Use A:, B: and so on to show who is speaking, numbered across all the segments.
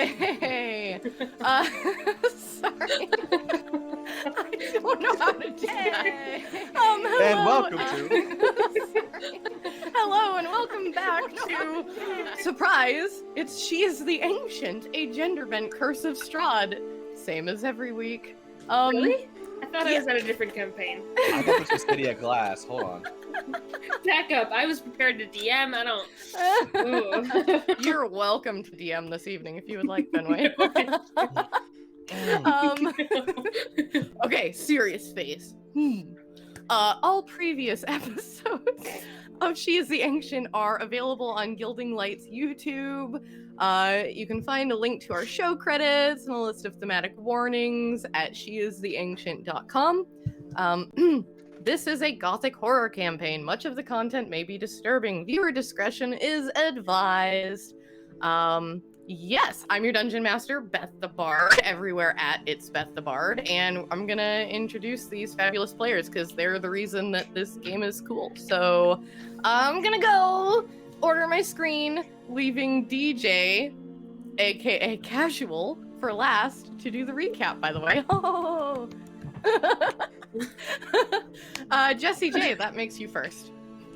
A: Yay! Sorry. I don't know how to do it. Hello.
B: And welcome to...
A: Sorry. Hello and welcome back to... Surprise! She's the Ancient, a genderbent Curse of Strahd. Same as every week.
C: Really? I thought I was at a different campaign.
B: I thought this was City of Glass. Hold on.
C: Back up. I was prepared to DM. I don't...
A: You're welcome to DM this evening if you would like, Fenway. Okay, serious face. All previous episodes of She is the Ancient are available on Gilding Light's YouTube. You can find a link to our show credits and a list of thematic warnings at sheistheancient.com. This is a gothic horror campaign. Much of the content may be disturbing. Viewer discretion is advised. Yes, I'm your Dungeon Master, Beth the Bard, everywhere at It's Beth the Bard, and I'm gonna introduce these fabulous players because they're the reason that this game is cool. So I'm gonna go order my screen, leaving DJ, aka Casual, for last to do the recap, by the way. Oh. Jesse J, that makes you first.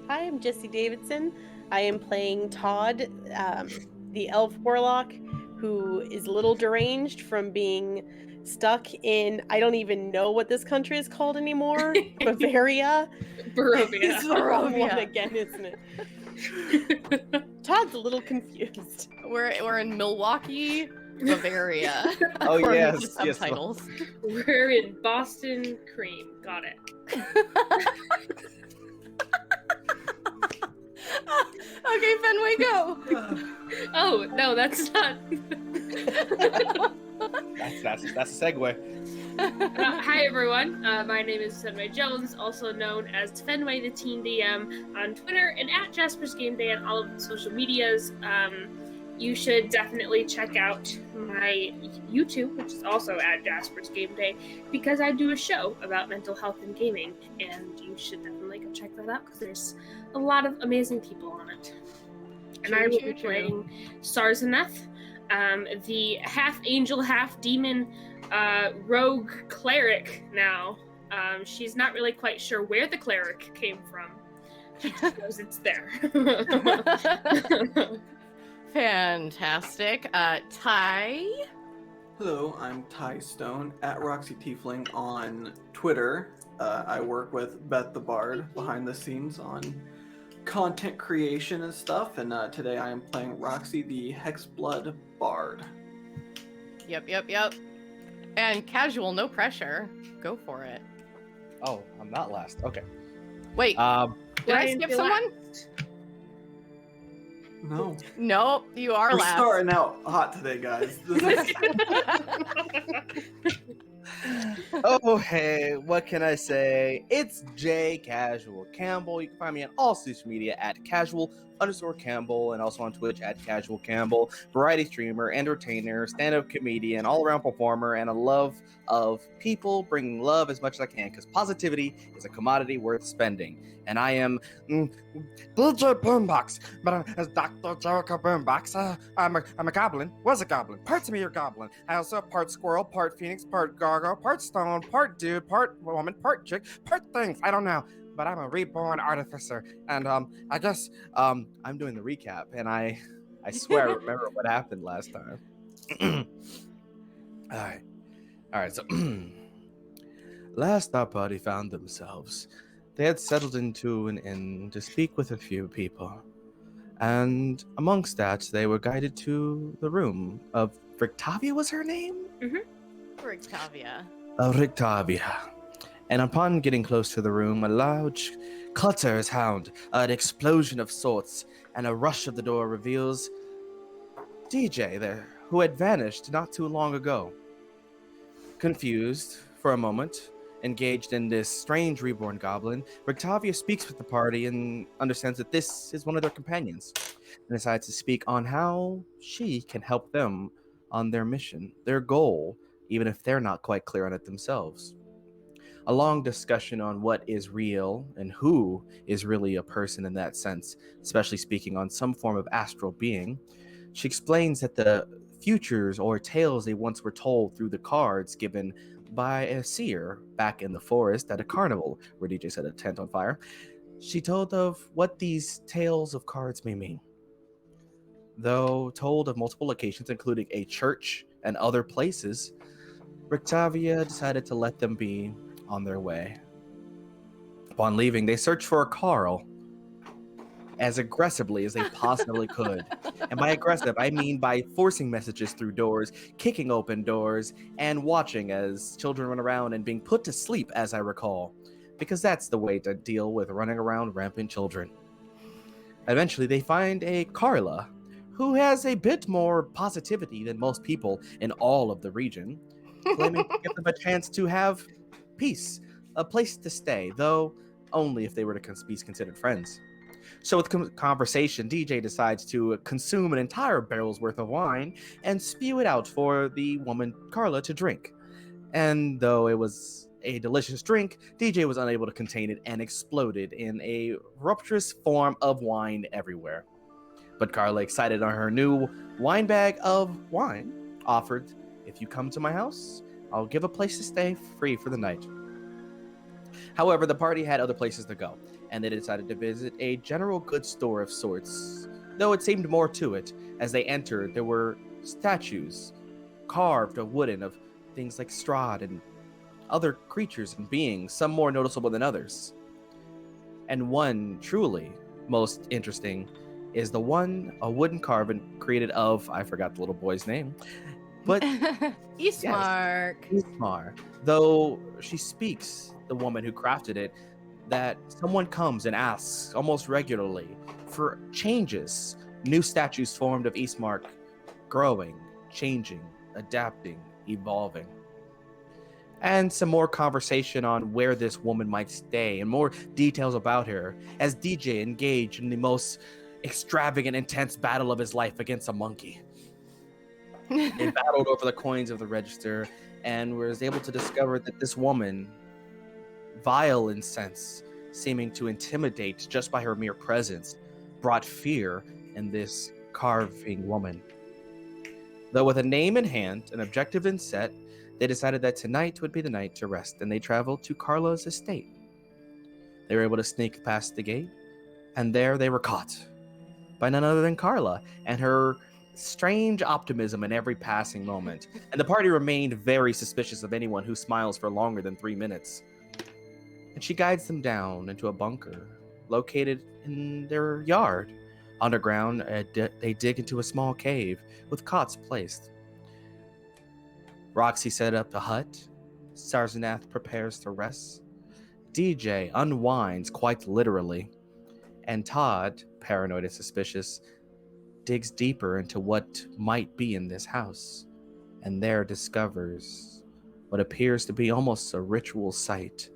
D: Hi, I'm Jessie Davidson. I am playing Todd, the elf warlock, who is a little deranged from being stuck in, I don't even know what this country is called anymore, Bavaria.
C: Barovia.
D: It's the wrong one again, isn't it? Todd's a little confused.
A: We're in Milwaukee, Bavaria.
B: Oh,
A: according
B: yes,
A: to the
B: yes.
A: subtitles.
C: We're in Boston Cream. Got it.
A: Okay, Fenway, go.
C: Oh, no, that's not...
B: That's a segue.
C: Hi, everyone. My name is Fenway Jones, also known as Fenway the Teen DM on Twitter and at Jasper's Game Day on all of the social medias. You should definitely check out my YouTube, which is also at Jasper's Game Day, because I do a show about mental health and gaming, and you should definitely go check that out because there's a lot of amazing people on it. And I will be playing Sarzaneth, the half-angel, half-demon rogue cleric now. She's not really quite sure where the cleric came from. She just knows it's there.
A: Fantastic. Ty?
E: Hello, I'm Ty Stone at Roxy Tiefling on Twitter. I work with Beth the Bard behind the scenes on content creation and stuff, and today I am playing Roxy the Hexblood Bard.
A: Yep. And Casual, no pressure. Go for it.
B: Oh, I'm not last. Okay.
A: Wait, did I skip someone?
E: No.
A: Nope, you are
E: We're
A: last.
E: starting out hot today, guys. This is...
B: Oh, hey, what can I say? It's J Casual Campbell. You can find me on all social media at casual_Campbell and also on Twitch at Casual Campbell. Variety streamer, entertainer, stand-up comedian, all-around performer, and a love of people, bringing love as much as I can because positivity is a commodity worth spending. And I am DJ Boombox, but as Dr. Jericho Boombox, I'm a goblin. Was a goblin. Parts of me are goblin. I also have part squirrel, part phoenix, part gargoyle, part stone, part dude, part woman, part chick, part things. I don't know, but I'm a reborn artificer. And I guess I'm doing the recap, and I swear I remember what happened last time. All right. So last our party found themselves. They had settled into an inn to speak with a few people. And amongst that, they were guided to the room of Rictavia, was her name?
C: Mm-hmm.
A: Rictavia.
B: Rictavia. And upon getting close to the room, a loud clutter is found, an explosion of sorts, and a rush of the door reveals DJ there, who had vanished not too long ago. Confused for a moment, engaged in this strange reborn goblin, Rictavia speaks with the party and understands that this is one of their companions, and decides to speak on how she can help them on their mission, their goal, even if they're not quite clear on it themselves. A long discussion on what is real and who is really a person in that sense, especially speaking on some form of astral being. She explains that the futures or tales they once were told through the cards given by a seer back in the forest at a carnival where DJ set a tent on fire. She told of what these tales of cards may mean. Though told of multiple locations, including a church and other places, Rictavia decided to let them be on their way. Upon leaving, they searched for Carl as aggressively as they possibly could. And by aggressive, I mean by forcing messages through doors, kicking open doors, and watching as children run around and being put to sleep, as I recall. Because that's the way to deal with running around rampant children. Eventually, they find a Carla, who has a bit more positivity than most people in all of the region, claiming to give them a chance to have peace, a place to stay, though only if they were to be considered friends. So with conversation, DJ decides to consume an entire barrel's worth of wine and spew it out for the woman Carla to drink. And though it was a delicious drink, DJ was unable to contain it and exploded in a rapturous form of wine everywhere. But Carla, excited on her new wine bag of wine, offered, "If you come to my house, I'll give a place to stay free for the night." However, the party had other places to go, and they decided to visit a general goods store of sorts, though it seemed more to it. As they entered, there were statues, carved of wooden, of things like Strahd and other creatures and beings, some more noticeable than others. And one truly most interesting is a wooden carving created of, I forgot the little boy's name, but
A: Ismark.
B: Yes, Ismar. Though she speaks, the woman who crafted it, that someone comes and asks almost regularly for changes. New statues formed of Ismark, growing, changing, adapting, evolving. And some more conversation on where this woman might stay and more details about her as DJ engaged in the most extravagant, intense battle of his life against a monkey. They battled over the coins of the register and was able to discover that this woman, vile in sense, seeming to intimidate just by her mere presence, brought fear in this carving woman. Though with a name in hand, an objective in set, they decided that tonight would be the night to rest, and they traveled to Carla's estate. They were able to sneak past the gate, and there they were caught by none other than Carla and her strange optimism in every passing moment. And the party remained very suspicious of anyone who smiles for longer than 3 minutes. And she guides them down into a bunker located in their yard. Underground, they dig into a small cave with cots placed. Roxy set up a hut. Sarzanath prepares to rest. DJ unwinds quite literally. And Todd, paranoid and suspicious, digs deeper into what might be in this house. And there discovers what appears to be almost a ritual site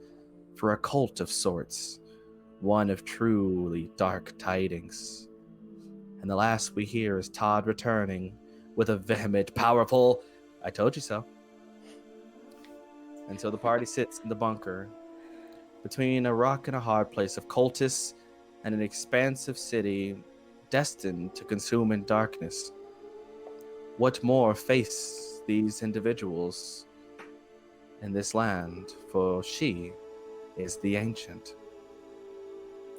B: for a cult of sorts. One of truly dark tidings. And the last we hear is Todd returning with a vehement, powerful, "I told you so." And so the party sits in the bunker between a rock and a hard place of cultists and an expansive city destined to consume in darkness. What more face these individuals in this land? For she is the ancient.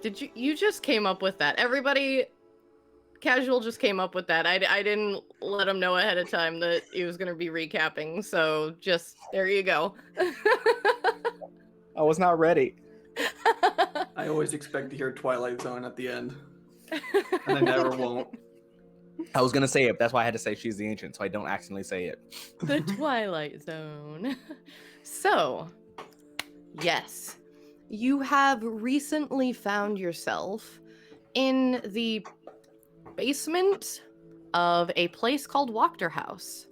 A: Did you just came up with that? Everybody casual just came up with that. I didn't let him know ahead of time that he was going to be recapping, so just there you go.
B: I was not ready.
E: I always expect to hear Twilight Zone at the end, and I never won't.
B: I was going to say it. That's why I had to say she's the ancient, so I don't accidentally say it.
A: The Twilight Zone. So, yes, you have recently found yourself in the basement of a place called Wachter House.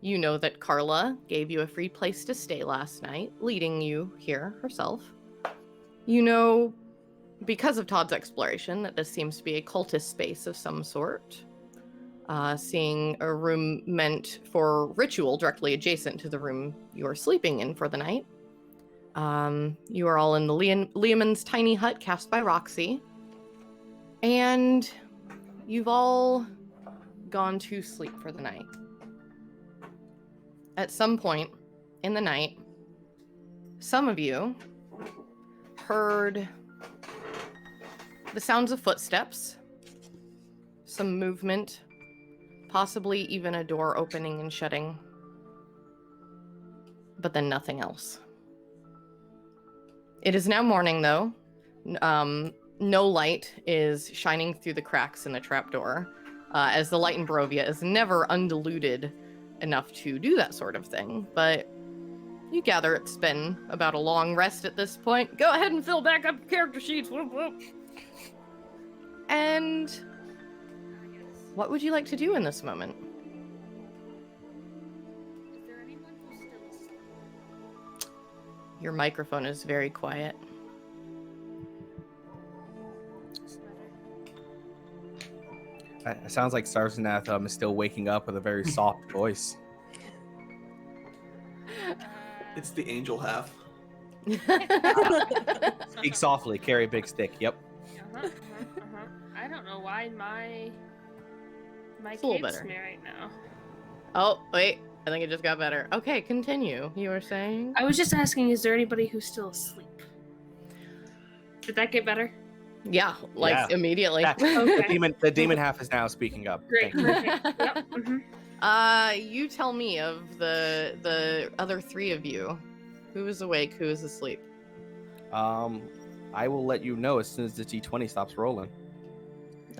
A: You know that Carla gave you a free place to stay last night, leading you here herself. You know, because of Todd's exploration, that this seems to be a cultist space of some sort. Seeing a room meant for ritual directly adjacent to the room you're sleeping in for the night. You are all in the Leomund's tiny hut cast by Roxy. And you've all gone to sleep for the night. at some point in the night, some of you heard the sounds of footsteps, some movement, possibly even a door opening and shutting, but then nothing else. It is now morning, though. No light is shining through the cracks in the trapdoor, as the light in Barovia is never undiluted enough to do that sort of thing. But you gather it's been about a long rest at this point. Go ahead and fill back up your character sheets. Whoop, whoop. And what would you like to do in this moment?
C: Is there anyone who's still asleep?
A: Your microphone is very quiet.
B: It sounds like Sarsenath is still waking up with a very soft voice.
E: It's the angel half.
B: Speak softly, carry a big stick. Yep.
C: I don't know why my
A: It's a little
C: cape's
A: better.
C: me right now.
A: Oh, wait. I think it just got better. Okay, continue. You were saying?
C: I was just asking, is there anybody who's still asleep? Did that get better?
A: Yeah, like
B: Yeah.
A: immediately.
B: Yeah.
C: Okay.
B: The demon half is now speaking up.
C: Great.
B: Thank you.
C: Perfect. Yep. Mhm.
A: You tell me of the other three of you. Who is awake, who is asleep?
B: I will let you know as soon as the T20 stops rolling.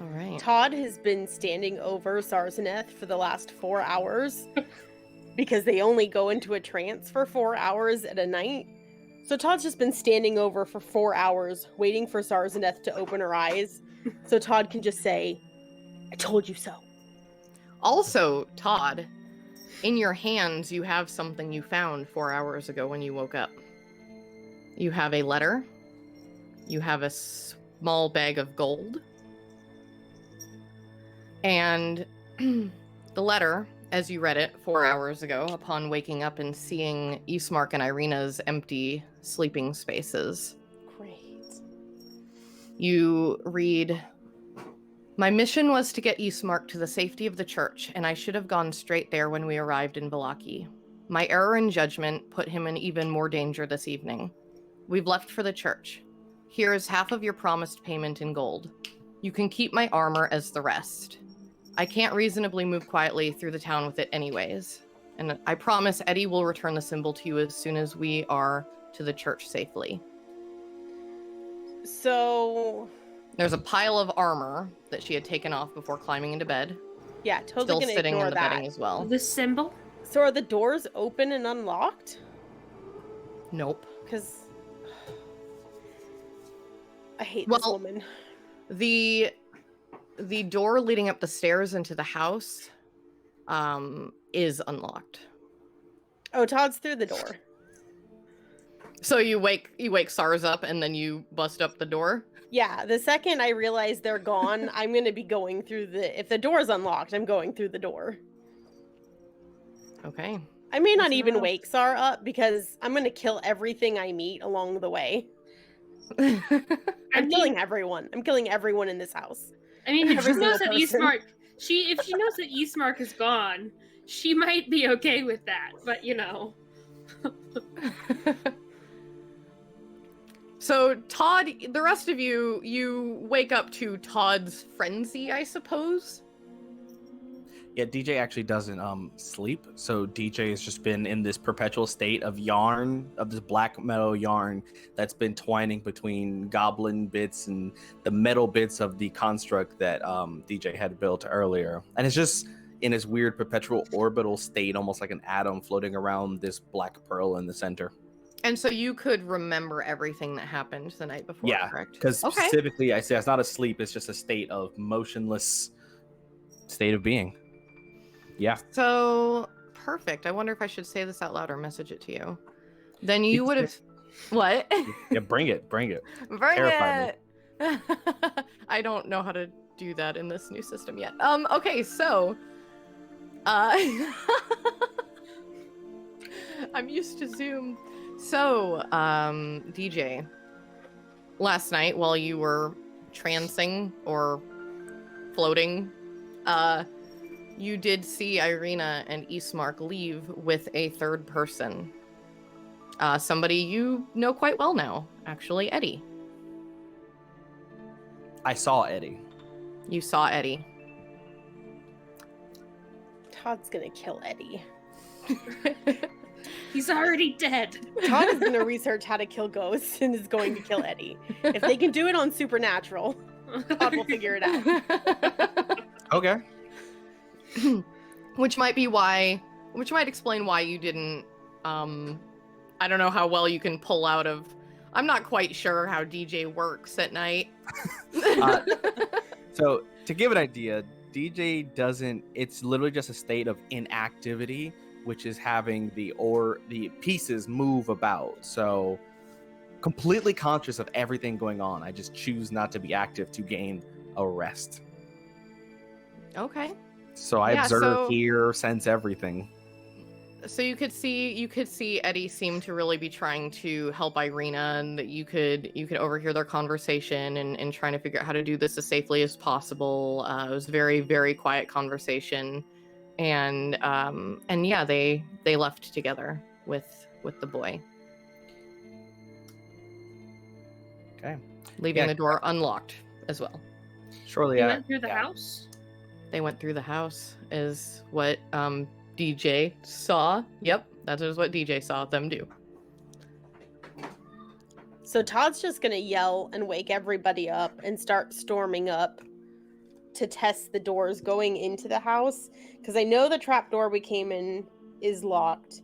A: All right.
D: Todd has been standing over Sarseneth for the last 4 hours because they only go into a trance for 4 hours at a night. So Todd's just been standing over for 4 hours waiting for Sarseneth to open her eyes so Todd can just say, "I told you so."
A: Also, Todd, in your hands you have something you found 4 hours ago when you woke up. You have a letter. You have a small bag of gold. And the letter, as you read it 4 hours ago, upon waking up and seeing Ismark and Irina's empty sleeping spaces,
D: Great.
A: you read, "My mission was to get Ismark to the safety of the church, and I should have gone straight there when we arrived in Vallaki. My error in judgment put him in even more danger this evening. We've left for the church. Here is half of your promised payment in gold. You can keep my armor as the rest. I can't reasonably move quietly through the town with it anyways. And I promise Eddie will return the symbol to you as soon as we are to the church safely."
D: So,
A: There's a pile of armor that she had taken off before climbing into bed,
D: yeah, totally
A: still
D: gonna
A: sitting in
D: ignore
A: the
D: that.
A: bedding as well.
C: The symbol?
D: So are the doors open and unlocked?
A: Nope.
D: Because I hate
A: Well,
D: this woman.
A: The door leading up the stairs into the house is unlocked.
D: Oh, Todd's through the door.
A: So you wake SARS up and then you bust up the door?
D: Yeah, the second I realize they're gone, I'm going to be going through if the door's unlocked, I'm going through the door.
A: Okay.
D: I may not
A: Listen
D: even
A: up.
D: wake Sar up because I'm going to kill everything I meet along the way. I'm killing everyone. I'm killing everyone in this house.
C: I mean, if she
D: Every
C: knows that
D: single person.
C: Ismark, if she knows that Ismark is gone, she might be okay with that. But you know,
A: So Todd, the rest of you wake up to Todd's frenzy, I suppose.
B: Yeah, DJ actually doesn't sleep, so DJ has just been in this perpetual state of yarn, of this black metal yarn that's been twining between goblin bits and the metal bits of the construct that DJ had built earlier. And it's just in this weird perpetual orbital state, almost like an atom floating around this black pearl in the center.
A: And so you could remember everything that happened the night before,
B: Yeah,
A: correct?
B: because
A: Okay.
B: specifically, I say it's not a sleep, it's just a state of motionless state of being. Yeah.
A: So perfect. I wonder if I should say this out loud or message it to you. Then you would have. What?
B: Yeah, bring it.
A: Bring
B: Terrify
A: it. I don't know how to do that in this new system yet. Okay, so I'm used to Zoom. So, DJ, last night while you were trancing or floating, you did see Irina and Ismark leave with a third person. Somebody you know quite well now, actually, Eddie.
B: I saw Eddie.
A: You saw Eddie.
D: Todd's gonna kill Eddie.
C: He's already dead.
D: Todd is gonna research how to kill ghosts and is going to kill Eddie. If they can do it on Supernatural, Todd will figure it out.
B: Okay.
A: Which might explain why you didn't, I don't know how well you can pull out of, I'm not quite sure how DJ works at night.
B: So to give an idea, DJ doesn't, it's literally just a state of inactivity, which is having the pieces move about. So completely conscious of everything going on. I just choose not to be active to gain a rest.
A: Okay.
B: So I observe, hear, sense everything.
A: So you could see Eddie seem to really be trying to help Irina, and that you could overhear their conversation and trying to figure out how to do this as safely as possible. It was a very, very quiet conversation, and yeah, they left together with the boy.
B: Okay.
A: Leaving the door unlocked as well.
B: Shortly
C: They went through the house?
A: They went through the house, is what DJ saw. Yep, that is what DJ saw them do.
D: So Todd's just gonna yell and wake everybody up and start storming up to test the doors going into the house. Because I know the trap door we came in is locked.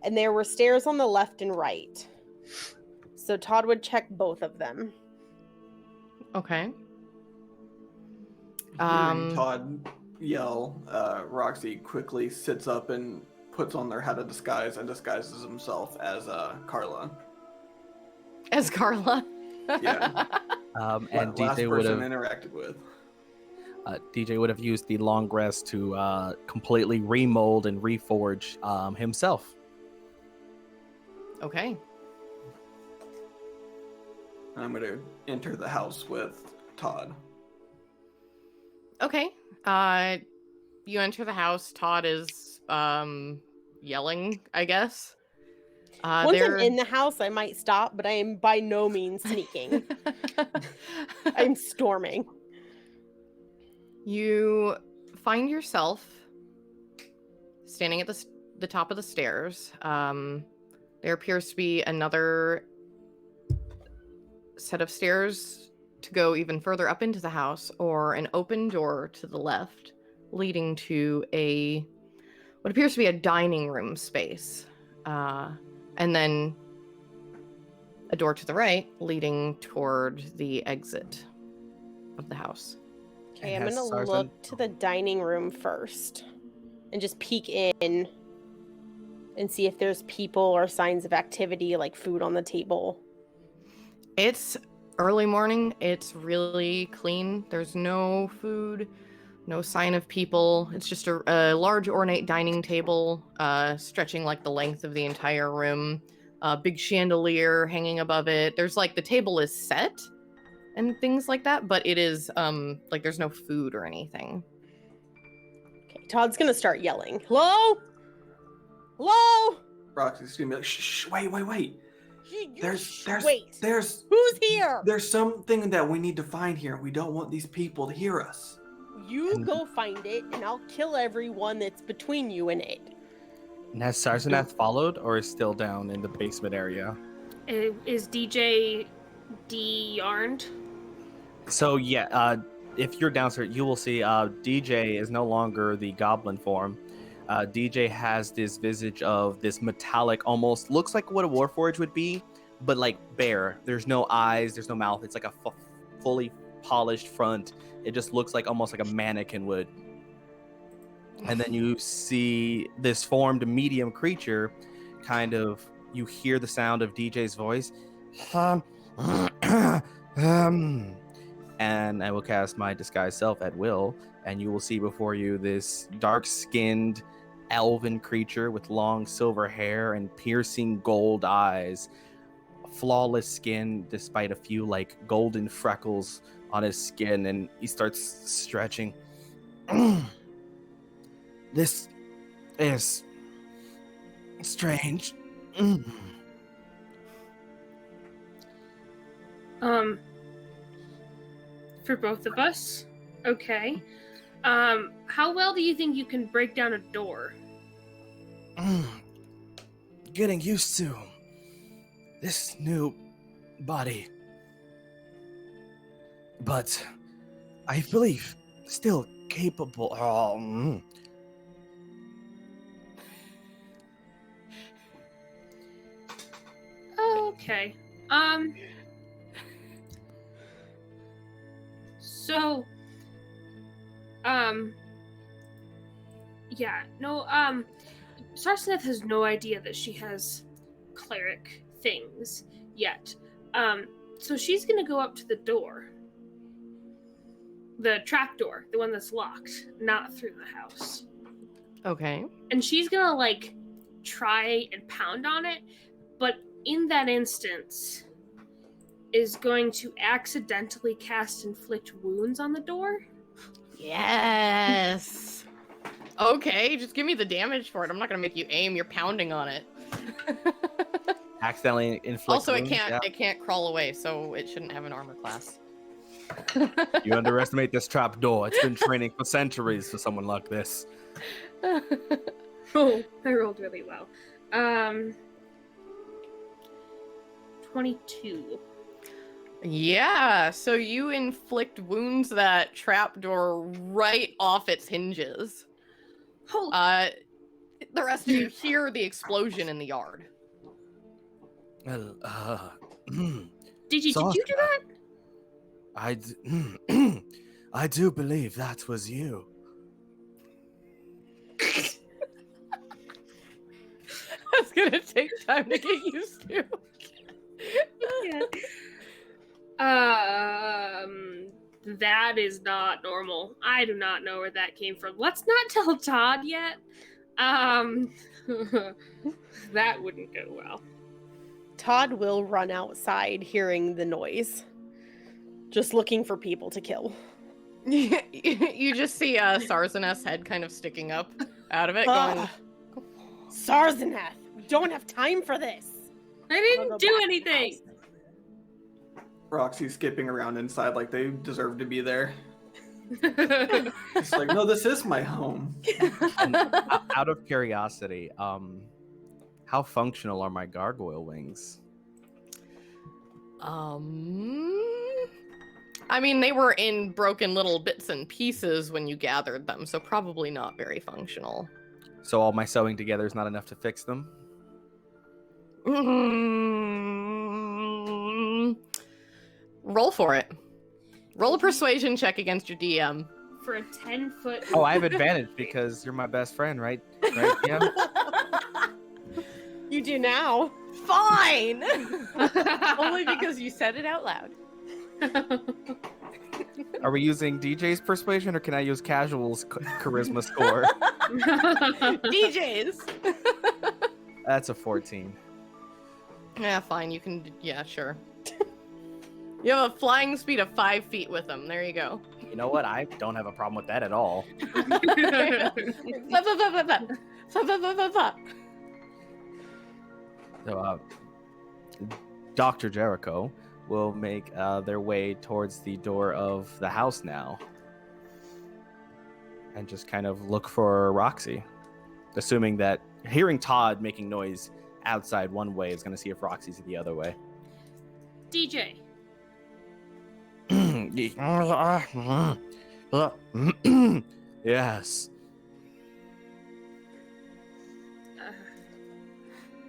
D: And there were stairs on the left and right. So Todd would check both of them.
A: Okay.
E: Hearing Todd yell, Roxy quickly sits up and puts on their hat of disguise and disguises himself as Carla.
A: As Carla.
E: Yeah.
B: And
E: last
B: DJ would have
E: interacted with.
B: DJ would have used the long rest to completely remold and reforge himself.
A: Okay.
E: I'm going to enter the house with Todd.
A: Okay. You enter the house. Todd is yelling, I guess.
D: Once I'm in the house, I might stop, but I am by no means sneaking. I'm storming.
A: You find yourself standing at the top of the stairs. There appears to be another set of stairs to go even further up into the house, or an open door to the left leading to what appears to be a dining room space. And then a door to the right leading toward the exit of the house.
D: Okay, I'm going to look to the dining room first and just peek in and see if there's people or signs of activity, like food on the table.
A: It's early morning. It's really clean. There's no food, no sign of people. It's just a large ornate dining table stretching like the length of the entire room. A big chandelier hanging above it. There's like the table is set and things like that, but it is like there's no food or anything.
D: Okay, Todd's gonna start yelling. Hello? Hello?
E: Roxy's gonna be like, shh, wait.
D: Wait.
E: There's
D: Who's here?
E: There's something that we need to find here. We don't want these people to hear us.
D: You go find it, and I'll kill everyone that's between you and it.
B: And has Sarsenath followed, or is still down in the basement area?
C: Is DJ de-yarned?
B: So yeah, if you're downstairs, you will see DJ is no longer the goblin form. DJ has this visage of this metallic, almost looks like what a warforged would be, but like bare. There's no eyes, there's no mouth. It's like a fully polished front. It just looks like almost like a mannequin would. And then you see this formed medium creature, kind of, you hear the sound of DJ's voice. And I will cast my disguise self at will, and you will see before you this dark-skinned elven creature with long silver hair and piercing gold eyes, flawless skin despite a few like golden freckles on his skin, and he starts stretching. This is strange.
C: For both of us? Okay. How well do you think you can break down a door?
B: Getting used to this new body. But I believe still capable.
C: Okay. So, yeah, no, Sarsneth has no idea that she has cleric things yet. So she's gonna go up to the door. The trap door, the one that's locked, not through the house.
A: Okay.
C: And she's gonna, like, try and pound on it, but in that instance is going to accidentally cast inflict wounds on the door.
A: Yes. Okay, just give me the damage for it. I'm not gonna make you aim. You're pounding on it.
B: Accidentally inflict
A: Also,
B: wounds,
A: it can't crawl away, so it shouldn't have an armor class.
B: You underestimate this trap door. It's been training for centuries for someone like this.
C: Oh, I rolled really well. 22.
A: Yeah, so you inflict wounds that trapdoor right off its hinges.
C: Holy
A: The rest of you hear the explosion in the yard.
B: Well,
C: did you do that?
B: I do believe that was you.
A: That's gonna take time to get used to.
C: Yeah. That is not normal. I do not know where that came from. Let's not tell Todd yet. That wouldn't go well.
D: Todd will run outside hearing the noise, just looking for people to kill.
A: You just see Sarzeneth's head kind of sticking up out of it, going,
D: Sarzeneth, we don't have time for this.
C: I didn't do anything.
E: Roxy's skipping around inside like they deserve to be there. It's like, no, this is my home.
B: Out of curiosity, how functional are my gargoyle wings?
A: I mean, they were in broken little bits and pieces when you gathered them, so probably not very functional.
B: So all my sewing together is not enough to fix them?
A: Roll for it. Roll a persuasion check against your DM.
C: For a 10-foot.
B: Oh, I have advantage because you're my best friend, right? Right, yeah?
D: You do now.
A: Fine! Only because you said it out loud.
B: Are we using DJ's persuasion or can I use casual's charisma score?
A: DJs!
B: That's a 14.
A: Yeah, fine. You can. Yeah, sure. You have a flying speed of 5 feet with them. There you go.
B: You know what? I don't have a problem with that at all. So, Dr. Jericho will make their way towards the door of the house now. And just kind of look for Roxy. Assuming that hearing Todd making noise outside one way is going to see if Roxy's the other way.
C: DJ.
B: Yes.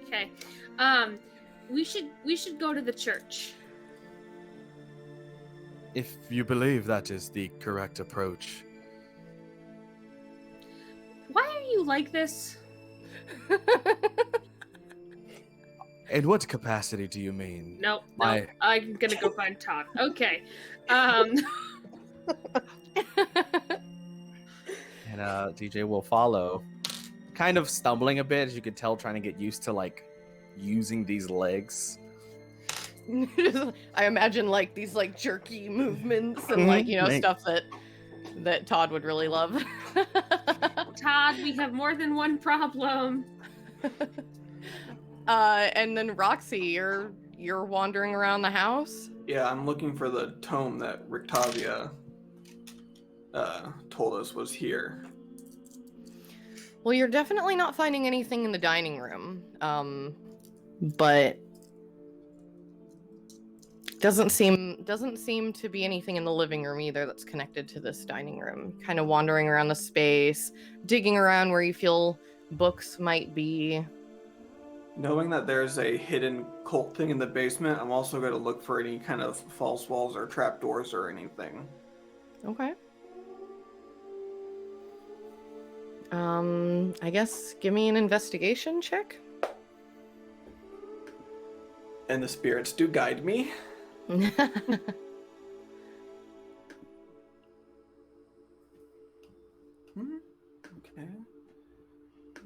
C: Okay. We should go to the church.
B: If you believe that is the correct approach.
C: Why are you like this?
B: In what capacity do you mean?
C: No,
B: My-
C: I'm gonna go find Todd. Okay.
B: And DJ will follow, kind of stumbling a bit, as you can tell, trying to get used to like using these legs.
A: I imagine like these like jerky movements and like, you know,
B: Right.
A: stuff that Todd would really love.
C: Todd, we have more than one problem.
A: And then Roxy, you're wandering around the house.
E: Yeah, I'm looking for the tome that Rictavia told us was here.
A: Well, you're definitely not finding anything in the dining room. But doesn't seem to be anything in the living room either that's connected to this dining room. Kind of wandering around the space, digging around where you feel books might be.
E: Knowing that there's a hidden cult thing in the basement, I'm also going to look for any kind of false walls or trapdoors or anything.
A: Okay. I guess give me an investigation check.
E: And the spirits do guide me. Okay.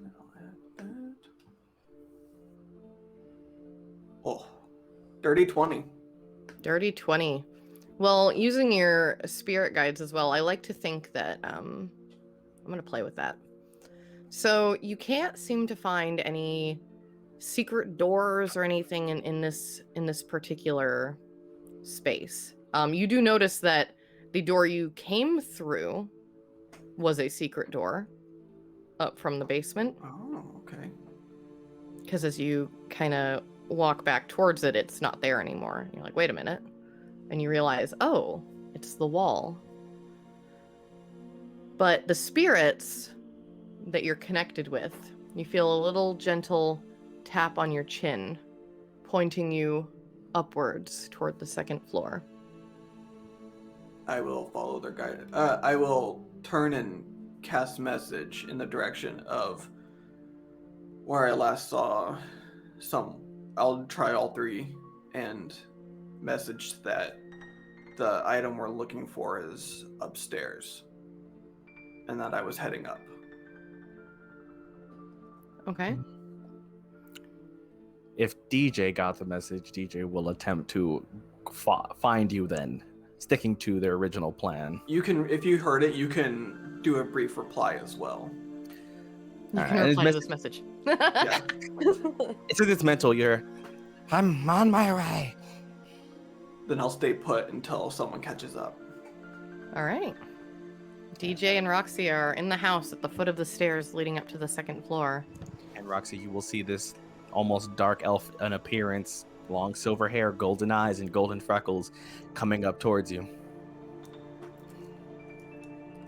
E: I'll add that. Oh, dirty 20.
A: Dirty 20. Well, using your spirit guides as well, I like to think that I'm going to play with that. So you can't seem to find any secret doors or anything in this particular space. You do notice that the door you came through was a secret door up from the basement.
E: Oh, okay.
A: Because as you kind of walk back towards it, it's not there anymore. You're like, wait a minute. And you realize, oh, it's the wall. But the spirits that you're connected with, you feel a little gentle tap on your chin, pointing you upwards toward the second floor.
E: I will follow their guide. I will turn and cast message in the direction of where I last saw some. I'll try all three and message that the item we're looking for is upstairs and that I was heading up.
A: Okay.
B: If DJ got the message, DJ will attempt to find you then, sticking to their original plan.
E: You can, if you heard it, you can do a brief reply as well.
A: You can reply to this message.
E: Yeah.
B: It's in its mental, I'm on my way.
E: Then I'll stay put until someone catches up.
A: All right. DJ and Roxy are in the house at the foot of the stairs leading up to the second floor.
B: And Roxy, you will see this almost dark elf in appearance, long silver hair, golden eyes, and golden freckles coming up towards you.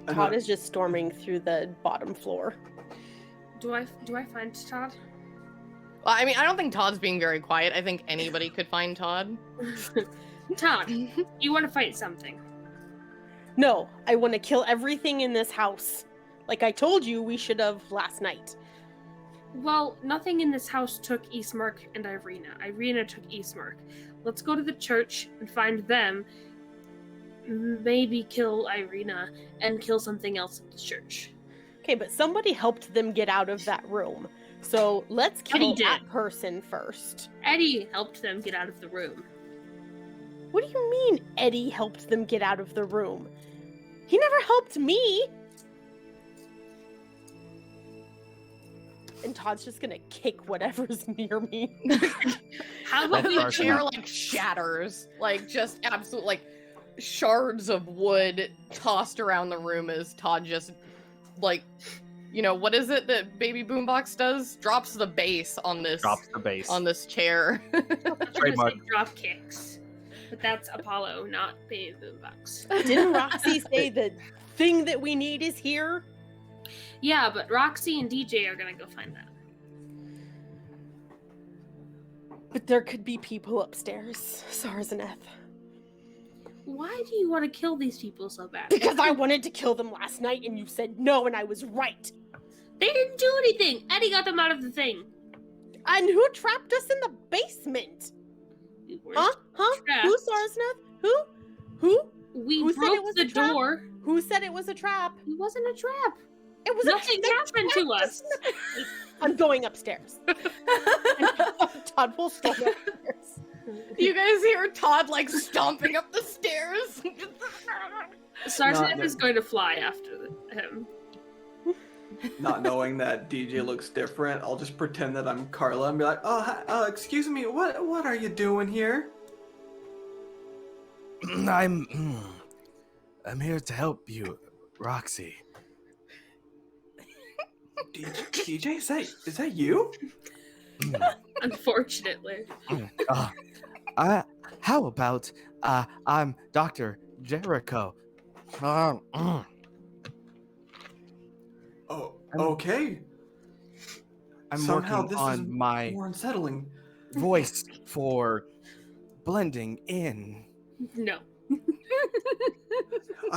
D: Todd is just storming through the bottom floor.
C: Do I find Todd?
A: Well, I mean, I don't think Todd's being very quiet. I think anybody could find Todd.
C: Todd, you want to fight something?
D: No, I want to kill everything in this house. Like I told you we should have last night.
C: Well, nothing in this house took Eastmark and Irina. Irina took Eastmark. Let's go to the church and find them. Maybe kill Irina and kill something else at the church.
D: Okay, but somebody helped them get out of that room. So let's kill that person first.
C: Eddie helped them get out of the room.
D: What do you mean Eddie helped them get out of the room? He never helped me. And Todd's just gonna kick whatever's near me.
C: How about we
A: The chair like shatters, like just absolute like shards of wood tossed around the room as Todd just like, you know, what is it that Baby Boombox does? Drops the bass on this.
B: Drops the bass
A: on this chair.
B: Trademark.
C: Drop kicks, but that's Apollo, not Baby Boombox.
D: Didn't Roxy say the thing that we need is here?
C: Yeah, but Roxy and DJ are gonna go find that.
D: But there could be people upstairs, Sarzaneth.
C: Why do you want to kill these people so bad?
D: Because I wanted to kill them last night and you said no and I was right.
C: They didn't do anything. Eddie got them out of the thing.
D: And who trapped us in the basement?
C: We were
D: Huh?
C: trapped.
D: Who, Sarzaneth? Who?
C: We
D: Who said
C: broke
D: it was
C: the
D: a trap?
C: door.
D: Who said it was a trap?
C: It wasn't a trap.
D: It was
C: Nothing happened to us.
D: I'm going upstairs. Todd will stay upstairs.
A: You guys hear Todd like stomping up the stairs?
C: Sarzaneth is going to fly after him.
E: not knowing that DJ looks different, I'll just pretend that I'm Carla and be like, "Oh, excuse me, what are you doing here?"
B: I'm here to help you, Roxy.
E: DJ, is that you?
C: Unfortunately.
B: How about I'm Dr. Jericho.
E: Oh, okay.
B: I'm
E: Somehow
B: working
E: this
B: on
E: is
B: my
E: more unsettling.
B: voice for blending in.
C: No.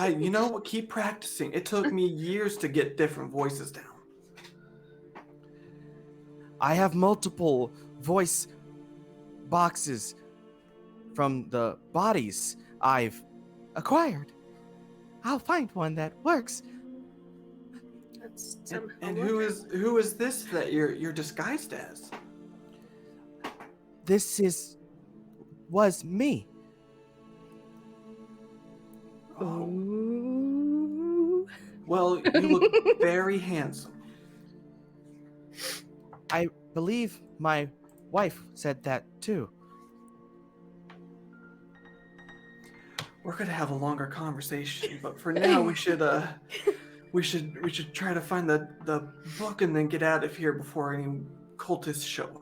E: You know what? Keep practicing. It took me years to get different voices down.
B: I have multiple voice boxes from the bodies I've acquired. I'll find one that works.
C: That's
E: And,
C: somehow
E: and who is this that you're disguised as?
B: This was me.
E: Oh,
A: Ooh.
E: well, you look very handsome.
B: I believe my wife said that too.
E: We're gonna have a longer conversation, but for now we should try to find the book and then get out of here before any cultists show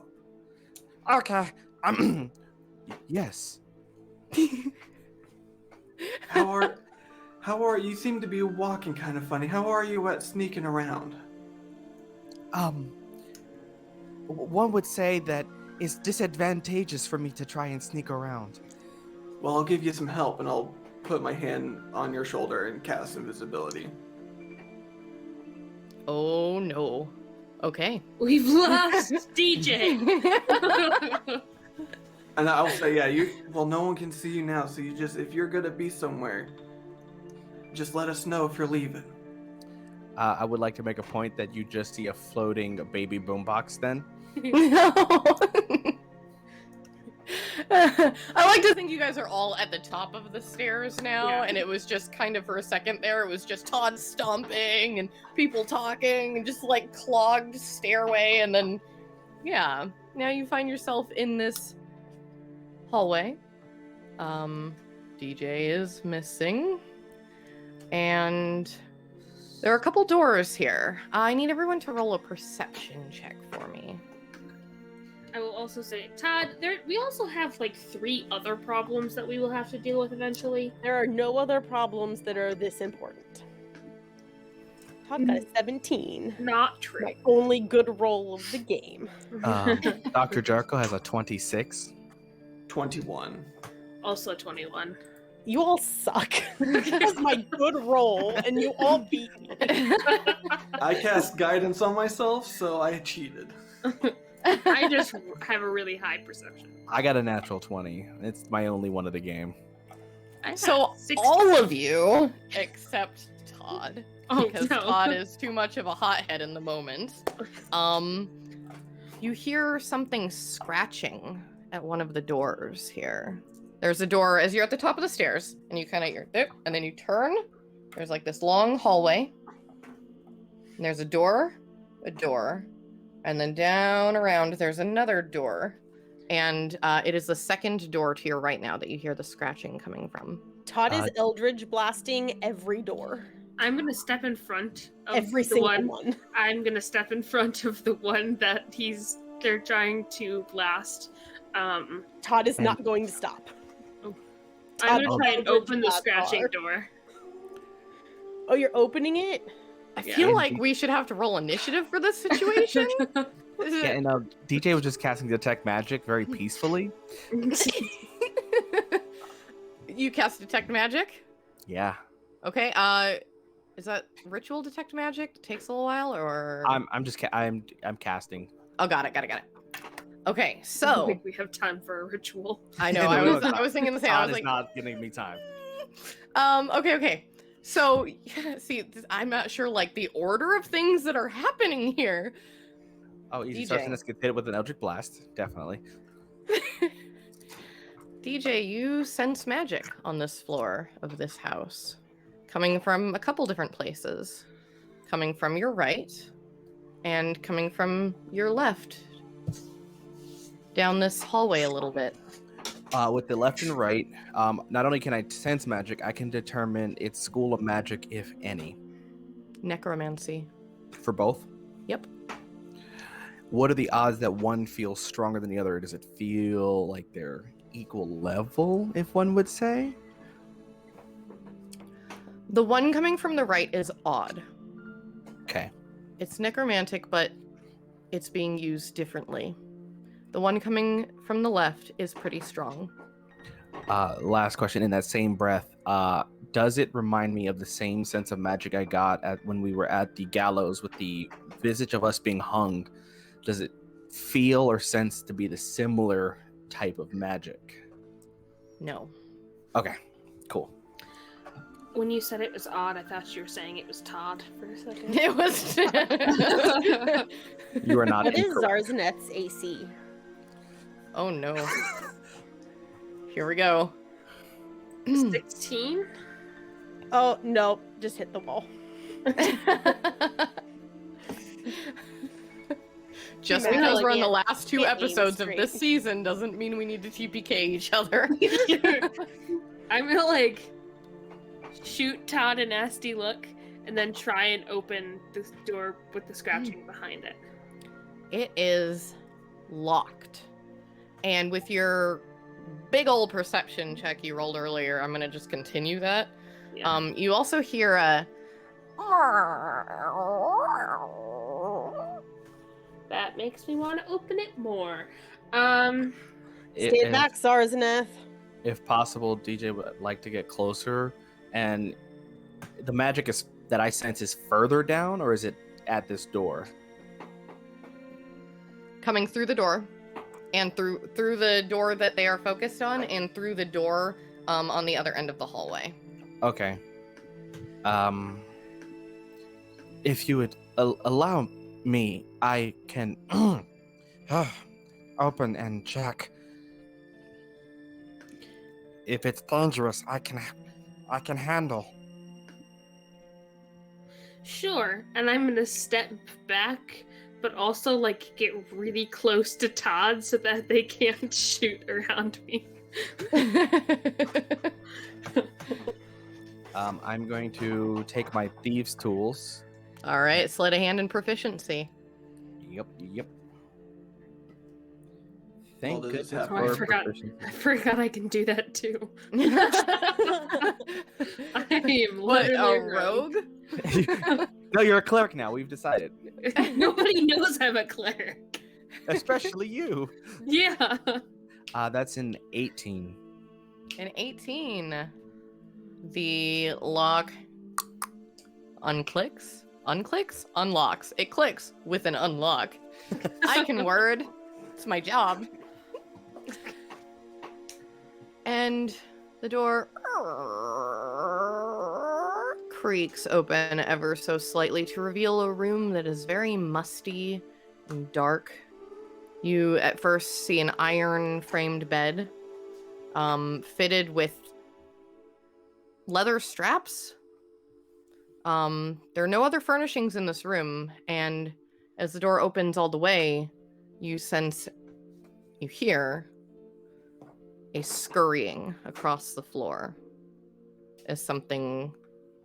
E: up.
B: Okay. Yes.
E: How are you? Seem to be walking kind of funny. How are you at sneaking around?
B: One would say that it's disadvantageous for me to try and sneak around.
E: Well, I'll give you some help, and I'll put my hand on your shoulder and cast invisibility.
A: Oh no. Okay.
C: We've lost DJ.
E: And I'll say, yeah, well, no one can see you now, so you just, if you're gonna be somewhere, just let us know if you're leaving.
B: I would like to make a point that you just see a floating baby boombox then.
A: No. I like to think you guys are all at the top of the stairs now,
C: Yeah.
A: and it was just kind of for a second there, it was just Todd stomping and people talking and just like clogged stairway, and then, yeah, now you find yourself in this hallway. DJ is missing, and there are a couple doors here. I need everyone to roll a perception check for me.
C: I will also say, Todd, we also have like 3 other problems that we will have to deal with eventually.
D: There are no other problems that are this important. Todd got a 17.
C: Not true.
D: My only good roll of the game.
B: Dr. Jericho has a 26.
E: 21.
C: Also 21.
D: You all suck. That's my good roll, and you all beat me.
E: I cast guidance on myself, so I cheated.
C: I just have a really high perception.
B: I got a natural 20. It's my only one of the game.
A: So
C: 16.
A: all of you, except Todd,
C: Oh,
A: because
C: no.
A: Todd is too much of a hothead in the moment. You hear something scratching at one of the doors here. There's a door as you're at the top of the stairs, and you kind of and then you turn. There's like this long hallway. And there's a door, and then down around there's another door. And it is the second door to your right now that you hear the scratching coming from.
D: Todd is Eldridge blasting every door.
C: I'm gonna step in front of
D: Every
C: the
D: single
C: one. I'm gonna step in front of the one that they're trying to blast.
D: Todd is not going to stop.
C: I'm gonna try and
D: Eldridge
C: open the
D: blast
C: scratching
D: bar.
C: door.
D: Oh, you're opening it?
A: I
C: Yeah.
A: feel like we should have to roll initiative for this situation.
B: Yeah, and DJ was just casting Detect Magic very peacefully.
A: You cast Detect Magic?
B: Yeah.
A: Okay, is that Ritual Detect Magic? It takes a little while, or...
B: I'm casting.
A: Oh, got it. Okay,
C: I don't
A: so...
C: think we have time for a ritual.
A: I know, I was thinking the same. I
B: Todd
A: was
B: is
A: like...
B: not giving me time.
A: Okay. So, see, I'm not sure, like, the order of things that are happening here.
B: Oh, easy.
A: DJ.
B: So let's get hit with an Eldritch Blast. Definitely.
A: DJ, you sense magic on this floor of this house. Coming from a couple different places. Coming from your right, and coming from your left, down this hallway a little bit.
B: With the left and right, not only can I sense magic, I can determine its school of magic, if any.
A: Necromancy.
B: For both?
A: Yep.
B: What are the odds that one feels stronger than the other? Does it feel like they're equal level, if one would say?
A: The one coming from the right is odd.
B: Okay.
A: It's necromantic, but it's being used differently. The one coming from the left is pretty strong.
B: Last question in that same breath. Does it remind me of the same sense of magic I got when we were at the gallows with the visage of us being hung? Does it feel or sense to be the similar type of magic?
A: No.
B: Okay, cool.
C: When you said it was odd, I thought you were saying it was Todd for a second.
A: It was.
B: You are not
D: What is
B: incorrect.
D: Zarzaneth's AC?
A: Oh no. Here we go.
C: 16?
D: Oh, no. Just hit the wall.
A: Just
D: Yeah,
A: because
D: like,
A: we're in the
D: yeah,
A: last two
D: can't aim
A: episodes of this
D: straight.
A: season doesn't mean we need to TPK each other.
C: I'm gonna like shoot Todd a nasty look and then try and open this door with the scratching behind it.
A: It is locked. And with your big old perception check you rolled earlier, I'm gonna just continue that.
C: Yeah.
A: You also hear a
C: That makes me want to open it more.
D: Stand back, Zarzaneth.
B: If possible, DJ would like to get closer. And the magic is that I sense is further down, or is it at this door?
A: coming through the door, and through the door that they are focused on, and through the door on the other end of the hallway.
B: Okay. If you would allow me, I can open and check. If it's dangerous, I can handle.
C: Sure, and I'm gonna step back, but also like get really close to Todd so that they can't shoot around me.
B: I'm going to take my thieves' tools.
A: All right, sleight of hand and proficiency.
B: Yep.
E: Well,
B: Thank
E: does
B: goodness
E: this have-
C: Oh, I
B: for
C: forgot.
B: proficiency.
C: I forgot I can do that too. I am
A: What,
C: literally
A: a rogue?
B: No, you're a cleric now. We've decided.
C: Nobody knows I'm a cleric.
B: Especially you.
C: Yeah.
B: That's an 18.
A: An 18. The lock unclicks, unlocks. It clicks with an unlock. I can word. It's my job. And the door creaks open ever so slightly to reveal a room that is very musty and dark. You at first see an iron-framed bed, fitted with leather straps. There are no other furnishings in this room, and as the door opens all the way, you hear a scurrying across the floor as something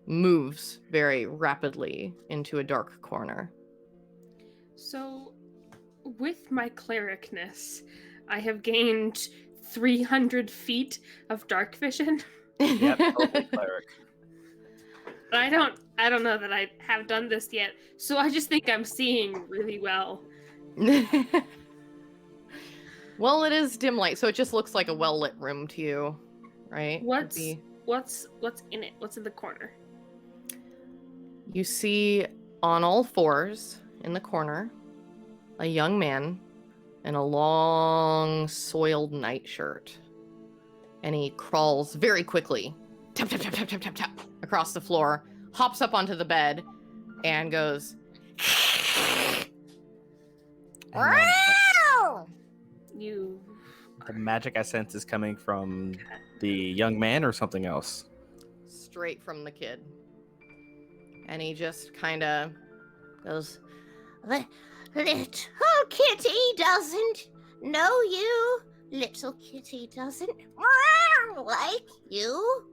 A: moves very rapidly into a dark corner.
C: So, with my clericness, I have gained 300 feet of dark vision.
B: Yep, totally cleric.
C: But I don't know that I have done this yet, so I just think I'm seeing really well.
A: Well, it is dim light, so it just looks like a well-lit room to you, right?
C: What's in it? What's in the corner?
A: You see on all fours in the corner a young man in a long, soiled nightshirt. And he crawls very quickly, tap, tap, tap, tap, tap, tap, tap, across the floor, hops up onto the bed, and goes,
B: And,
C: You
B: the magic I sense is coming from the young man or something else.
A: straight from the kid. And he just kind of goes,
F: Little kitty doesn't know you. Little kitty doesn't like you.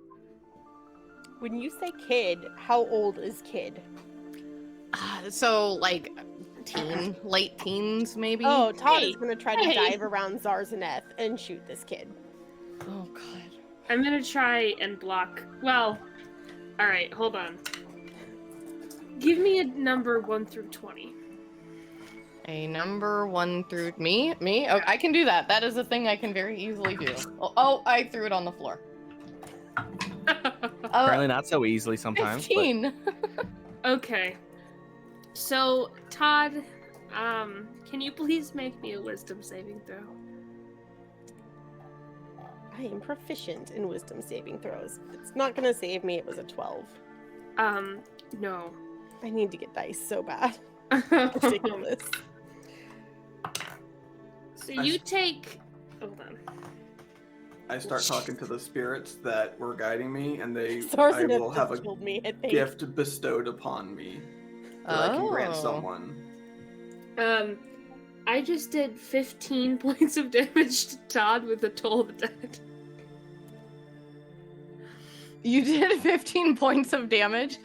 D: When you say kid, how old is kid?
A: So, like, late teens, maybe?
D: Oh, Todd
C: Hey,
D: is going to try to
C: hey.
D: dive around Zarzaneth and shoot this kid.
A: Oh, God.
C: I'm gonna try and block. Well, alright, hold on. Give me a number 1 through 20.
A: A number 1 through... Me? Oh, I can do that. That is a thing I can very easily do. Oh, I threw it on the floor.
B: Apparently not so easily sometimes.
A: 15.
C: Okay. So, Todd, can you please make me a wisdom saving throw?
D: I am proficient in wisdom saving throws. It's not going to save me. It was a 12.
C: No.
D: I need to get dice so bad. Ridiculous.
C: So you take... Hold on.
E: I start talking to the spirits that were guiding me, and I
D: Zarzaneth
E: will have a
D: killed me, I think.
E: gift bestowed upon me that I can grant
A: Oh.
E: someone.
C: I just did 15 points of damage to Todd with the Toll of the Dead.
A: You did 15 points of damage?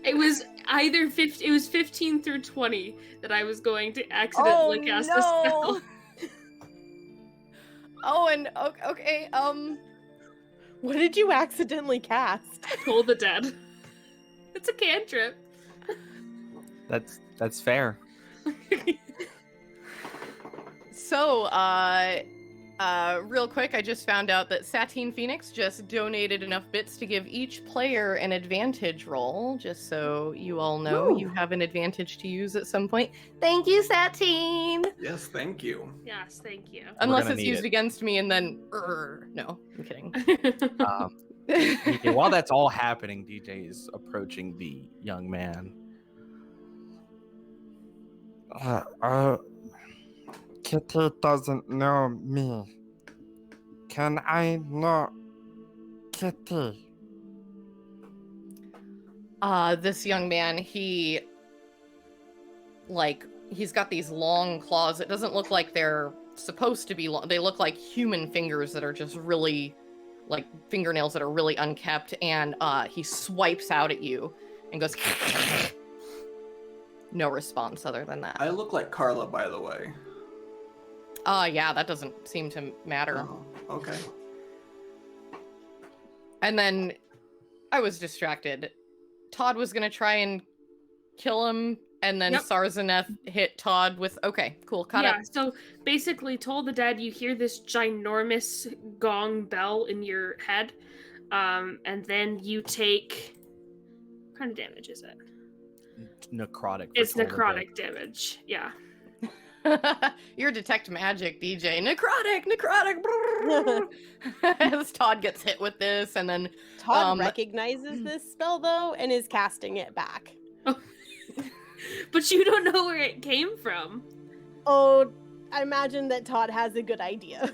C: It was either 15 through 20 that I was going to accidentally cast a spell.
A: Oh, and okay,
D: What did you accidentally cast?
C: Toll the Dead. It's a cantrip.
B: That's fair.
A: So, real quick, I just found out that Satine Phoenix just donated enough bits to give each player an advantage roll, just so you all know
E: Woo.
A: you have an advantage to use at some point. Thank you, Satine!
E: Yes, thank you.
C: Yes, thank you.
A: Unless
B: gonna
A: it's
B: need
A: used
B: it.
A: against me and then... no, I'm kidding.
B: DJ, while that's all happening, DJ is approaching the young man.
G: Kitty doesn't know me. Can I know Kitty?
A: This young man, he's got these long claws. It doesn't look like they're supposed to be long. They look like human fingers that are just really, like, fingernails that are really unkept, and he swipes out at you and goes... No response other than that.
E: I look like Carla, by the way.
A: Yeah, that doesn't seem to matter.
E: Oh, okay.
A: And then I was distracted. Todd was gonna try and kill him, and then
C: Yep.
A: Zarzaneth hit Todd with... Okay, cool, cut
C: yeah,
A: it.
C: so basically, Toll the Dead, you hear this ginormous gong bell in your head, and then you take... What kind of damage is it?
B: Necrotic. for
C: It's
B: Toll the Dead.
C: necrotic damage, yeah.
A: You're detect magic, DJ. Necrotic. As Todd gets hit with this, and then
D: Todd recognizes this spell, though, and is casting it back.
C: But you don't know where it came from.
D: Oh, I imagine that Todd has a good idea.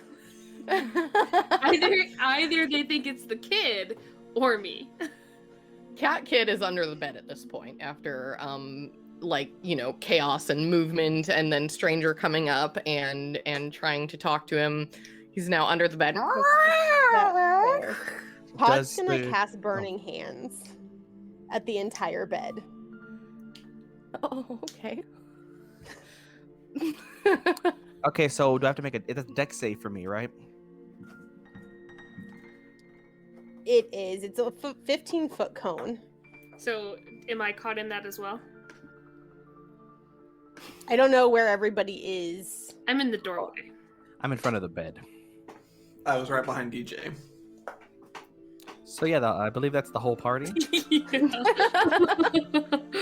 C: Either they think it's the kid or me.
A: Cat Kid is under the bed at this point after chaos and movement, and then Stranger coming up and trying to talk to him. He's now under the bed.
D: Todd's
B: Does
D: gonna
B: the-
D: cast Burning Hands at the entire bed.
A: Oh, okay.
B: Okay, so do I have to make it's a dex save for me, right?
D: It is. It's a 15-foot cone.
C: So, am I caught in that as well?
D: I don't know where everybody is.
C: I'm in the doorway.
B: I'm in front of the bed.
E: I was right behind DJ.
B: So yeah, I believe that's the whole party.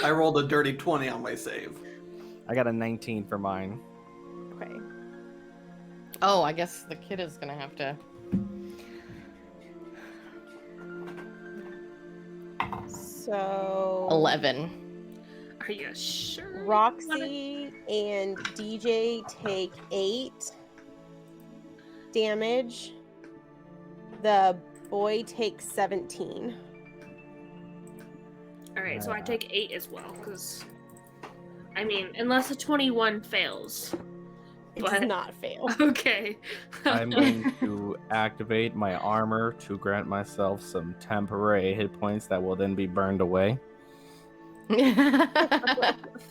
E: I rolled a dirty 20 on my save.
B: I got a 19 for mine.
D: Okay.
A: Oh, I guess the kid is gonna have to...
D: So
A: 11.
C: Are you sure?
D: Roxy and DJ take 8 damage. The boy takes 17.
C: Alright, so I take 8 as well, because... I mean, unless a 21 fails.
D: It
C: But-
D: does not fail.
C: Okay.
B: I'm going to activate my armor to grant myself some temporary hit points that will then be burned away.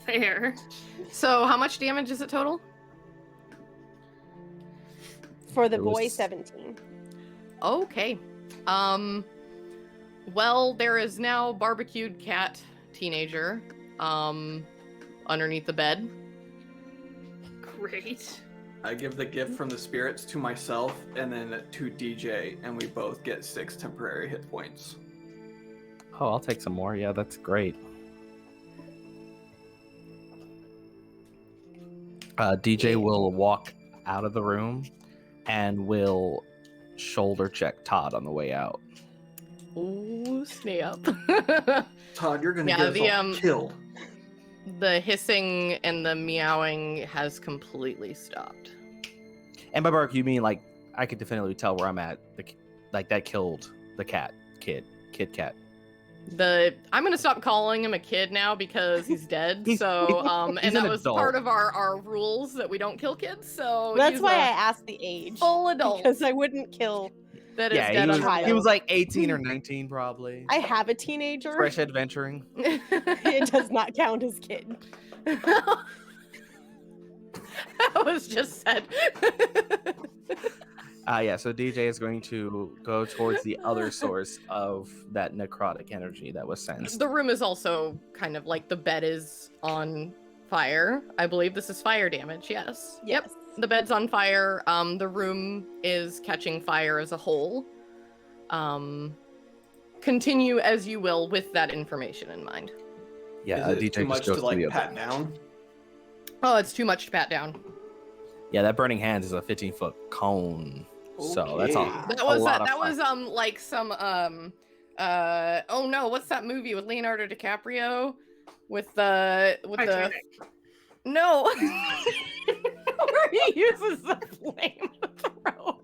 C: Fair.
A: So, how much damage is it total?
D: For the
B: It
D: boy,
B: was-
D: 17.
A: Okay. Well, there is now barbecued cat teenager underneath the bed.
C: Great.
E: I give the gift from the spirits to myself and then to DJ, and we both get 6 temporary hit points.
B: Oh, I'll take some more. Yeah, that's great. DJ will walk out of the room and will shoulder check Todd on the way out.
A: Ooh, snap.
E: Todd, you're gonna
A: Yeah,
E: get us all killed.
A: The hissing and the meowing has completely stopped.
B: And by bark, you mean like I could definitively tell where I'm at. Like that killed the kid cat.
A: I'm gonna stop calling him a kid now because he's dead. So
B: he's
A: and that
B: an
A: was
B: adult.
A: part of our rules that we don't kill kids. So
D: That's
A: he's
D: why I
A: a
D: asked the age.
A: full adult
D: Because I wouldn't kill.
A: that is
B: Yeah,
A: dead on
D: child.
B: he was like 18 or 19 probably.
D: I have a teenager.
B: Fresh adventuring.
D: It does not count as kid.
A: That was just said.
B: Yeah, so DJ is going to go towards the other source of that necrotic energy that was sensed.
A: The room is also kind of like the bed is on fire. I believe this is fire damage. Yes. Yep.
D: Yes.
A: The bed's on fire. The room is catching fire as a whole. Continue as you will with that information in mind.
B: Yeah,
E: Is it
B: DJ
E: too much
B: just goes
E: to
B: to
E: like
B: the other.
E: pat down?
A: Oh, it's too much to pat down.
B: Yeah, that burning hands is a 15-foot cone. So that's all.
E: Okay.
A: That was
B: lot of
A: that
B: fire.
A: was like some oh no, what's that movie with Leonardo DiCaprio with the
C: Titanic.
A: no where he uses the flamethrower.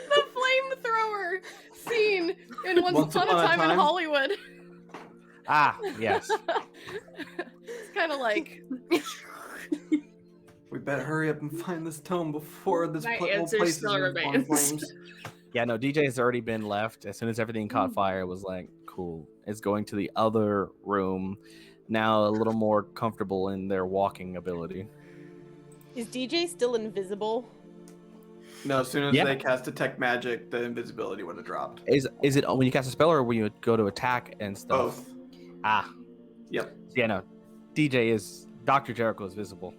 A: The flamethrower scene in Once Upon a Time in Hollywood.
B: Ah, yes.
A: It's kind of like
E: We better hurry up and find this tome before this
C: My
E: whole
C: answer
E: place
C: still
E: is on
C: remains.
E: flames.
B: Yeah, no, DJ has already been left. As soon as everything caught fire, it was like, cool. It's going to the other room. Now a little more comfortable in their walking ability.
D: Is DJ still invisible?
E: No, as soon as
B: Yeah.
E: they cast detect magic, the invisibility would have dropped.
B: Is it when you cast a spell or when you go to attack and stuff?
E: Both.
B: Ah,
E: Yep.
B: yeah, no. DJ is Dr. Jericho is visible.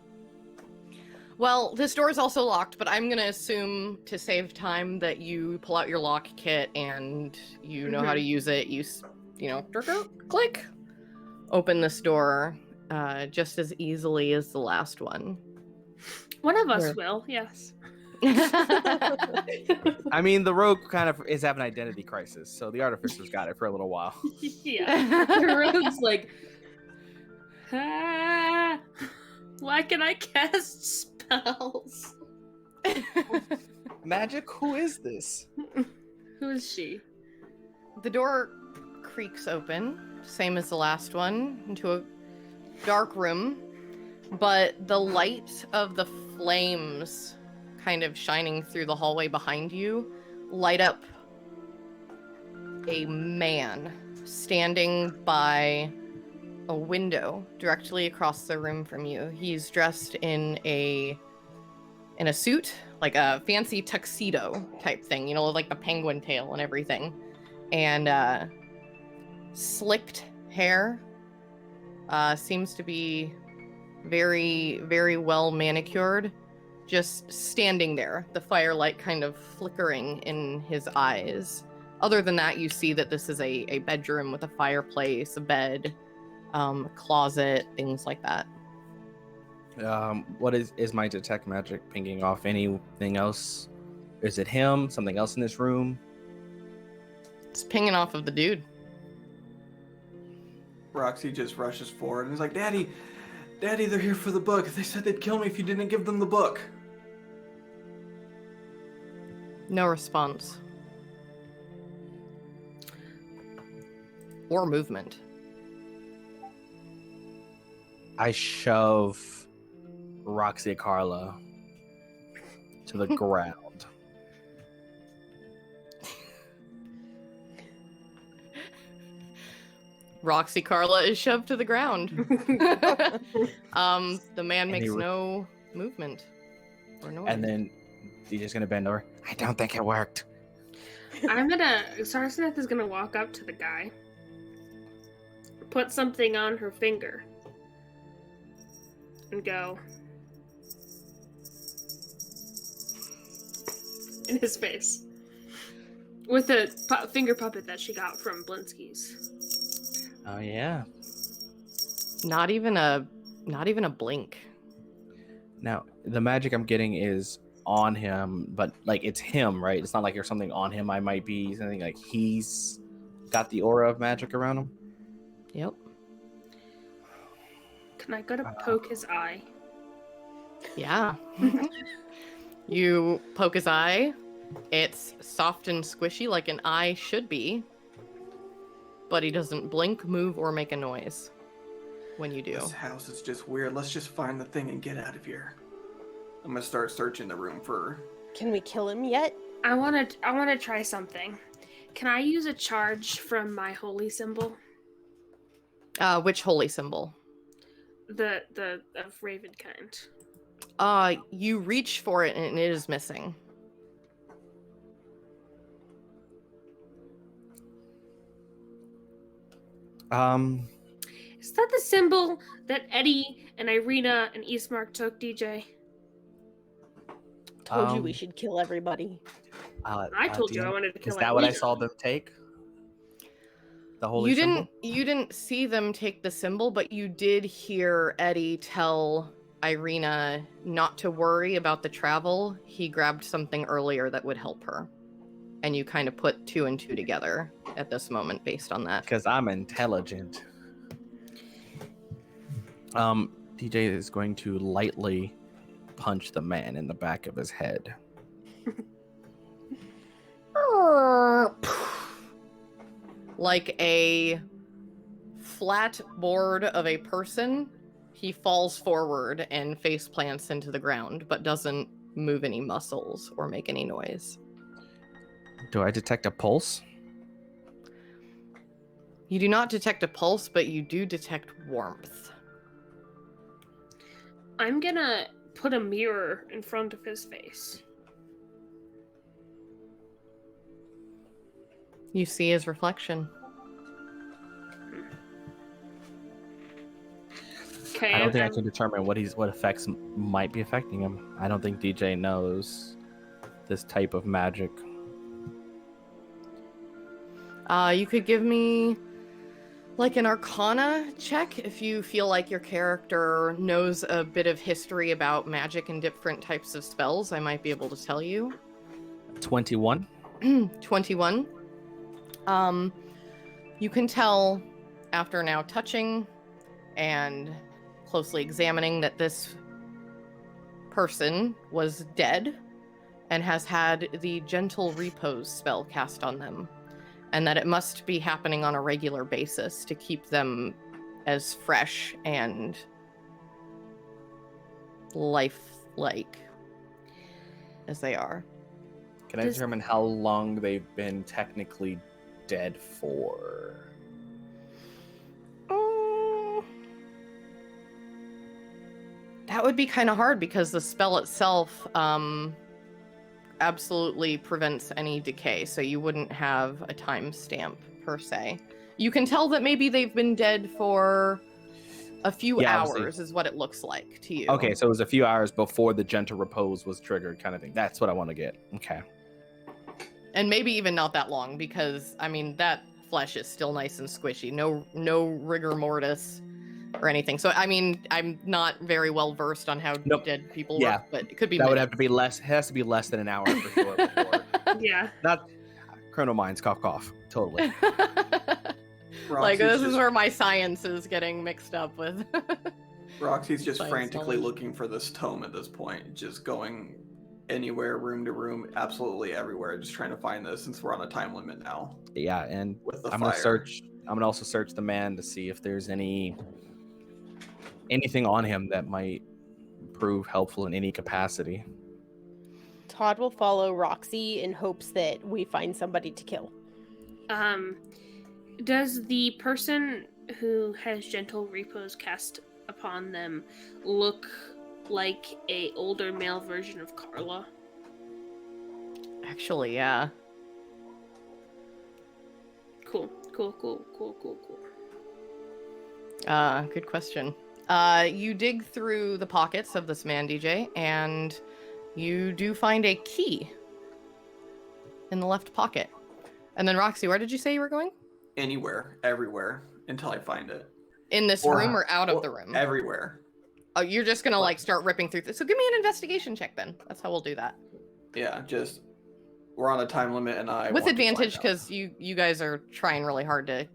A: well, this door is also locked, but I'm gonna assume to save time that you pull out your lock kit and you know how to use it. You click, open this door just as easily as the last one.
C: One of us
A: Where-
C: will, yes.
B: I mean, the rogue kind of is having an identity crisis, so the artificer's got it for a little while.
C: Yeah. The rogue's like, ah, why can I cast spells?
B: Magic? Who is this?
C: Who is she?
A: The door creaks open, same as the last one, into a dark room, but the light of the flames kind of shining through the hallway behind you light up a man standing by a window directly across the room from you. He's dressed in a suit, like a fancy tuxedo type thing, like the penguin tail and everything. And slicked hair. Seems to be very, very well manicured. Just standing there, the firelight kind of flickering in his eyes. Other than that, you see that this is a bedroom with a fireplace, a bed, a closet, things like that.
B: What is my detect magic pinging off anything else? Is it him? Something else in this room?
A: It's pinging off of the dude.
E: Roxy just rushes forward and is like, Daddy, they're here for the book. They said they'd kill me if you didn't give them the book.
A: No response. Or movement.
B: I shove Roxy Carla to the ground.
A: Roxy Carla is shoved to the ground. The man makes no movement or noise.
B: And then DJ's gonna bend over. I don't think it worked.
C: Sarsneth is gonna walk up to the guy, put something on her finger, and go in his face with a finger puppet that she got from Blinsky's.
B: Oh yeah.
A: Not even a blink.
B: Now the magic I'm getting is on him, but like it's him, right? It's not like there's something on him. I might be something like he's got the aura of magic around him.
A: Yep.
C: Can I go to poke his eye?
A: Yeah. You poke his eye. It's soft and squishy like an eye should be, but he doesn't blink, move, or make a noise when you do.
E: This house is just weird. Let's just find the thing and get out of here. I'm gonna start searching the room for.
D: Can we kill him yet?
C: I wanna try something. Can I use a charge from my holy symbol?
A: Which holy symbol?
C: The of Raven kind.
A: You reach for it and it is missing.
C: Is that the symbol that Eddie and Irina and Eastmark took, DJ?
D: Told you we should kill everybody.
C: I told you I wanted to kill.
B: Is that what I saw them take? The holy symbol?
A: You didn't see them take the symbol, but you did hear Eddie tell Irina not to worry about the travel. He grabbed something earlier that would help her. And you kind of put 2 and 2 together at this moment based on that.
B: Because I'm intelligent. DJ is going to lightly punch the man in the back of his head.
A: Like a flat board of a person, he falls forward and face plants into the ground, but doesn't move any muscles or make any noise.
B: Do I detect a pulse?
A: You do not detect a pulse, but you do detect warmth.
C: I'm gonna put a mirror in front of his face.
A: You see his reflection.
C: Okay.
B: I don't think I can determine what effects might be affecting him. I don't think DJ knows this type of magic.
A: You could give me like an Arcana check if you feel like your character knows a bit of history about magic and different types of spells. I might be able to tell you.
B: 21.
A: 21. You can tell after now touching and closely examining that this person was dead and has had the gentle repose spell cast on them, and that it must be happening on a regular basis to keep them as fresh and lifelike as they are.
B: Can I determine how long they've been technically dead for?
A: That would be kind of hard because the spell itself absolutely prevents any decay, so you wouldn't have a timestamp per se. You can tell that maybe they've been dead for a few hours is what it looks like to you.
B: Okay, so it was a few hours before the gentle repose was triggered kind of thing. That's what I want to get. Okay.
A: And maybe even not that long because, I mean, that flesh is still nice and squishy. No rigor mortis or anything. So, I mean, I'm not very well versed on how dead people work, but it could be
B: that would have to be less. It has to be less than an hour for sure.
C: Yeah.
B: Not criminal minds, cough. Totally.
A: Like, this is where my science is getting mixed up with.
E: Roxy's just
A: Science
E: frantically
A: knowledge.
E: looking for this tome at this point, just going anywhere, room to room, absolutely everywhere, just trying to find this since we're on a time limit now.
B: Yeah, and
E: With the
B: I'm gonna
E: fire.
B: search. I'm gonna also search the man to see if there's any anything on him that might prove helpful in any capacity.
D: Todd will follow Roxy in hopes that we find somebody to kill.
C: Does the person who has gentle repose cast upon them look like a older male version of Carla?
A: Actually, yeah.
C: Cool.
A: Good question. You dig through the pockets of this man, DJ, and you do find a key in the left pocket. And then, Roxy, where did you say you were going?
E: Anywhere, everywhere, until I find it.
A: In this room or out of the room?
E: Everywhere.
A: Oh, you're just gonna like start ripping through this. So give me an investigation check then. That's how we'll do that.
E: Yeah, just we're on a time limit, and I
A: with
E: want
A: advantage
E: to find
A: because you guys are trying really hard to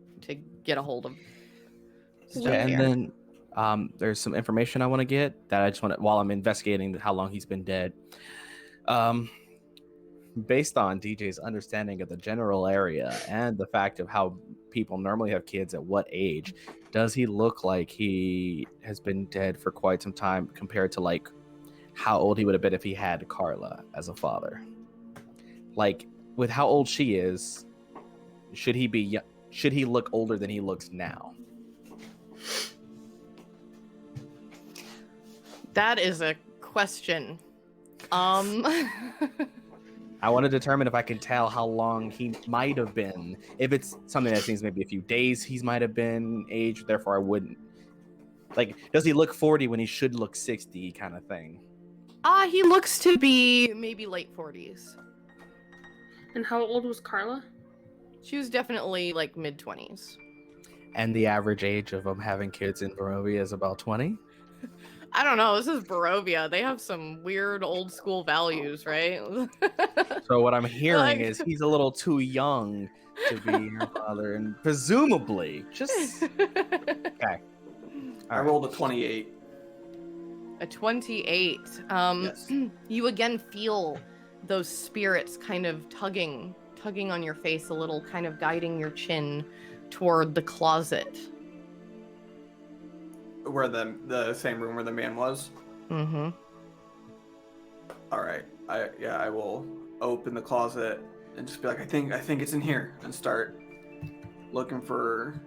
A: get a hold of stuff
B: Yeah, and
A: here.
B: then there's some information I want to get that I just want to, while I'm investigating how long he's been dead. Based on DJ's understanding of the general area and the fact of how people normally have kids at what age, does he look like he has been dead for quite some time compared to like how old he would have been if he had Carla as a father? Like with how old she is, should he look older than he looks now?
A: That is a question.
B: I want to determine if I can tell how long he might have been. If it's something that seems maybe a few days he might have been aged, therefore I wouldn't. Like, does he look 40 when he should look 60 kind of thing?
A: He looks to be maybe late 40s.
C: And how old was Carla?
A: She was definitely like mid-20s.
B: And the average age of them having kids in Barovia is about 20?
A: I don't know. This is Barovia. They have some weird old school values, right?
B: So what I'm hearing is he's a little too young to be your father, and presumably just okay.
E: I rolled a 28.
A: A 28.
E: Yes.
A: You again feel those spirits kind of tugging on your face a little, kind of guiding your chin toward the closet.
E: Where the same room where the man was?
A: Mm-hmm.
E: All right. I will open the closet and just be like, I think it's in here, and start looking for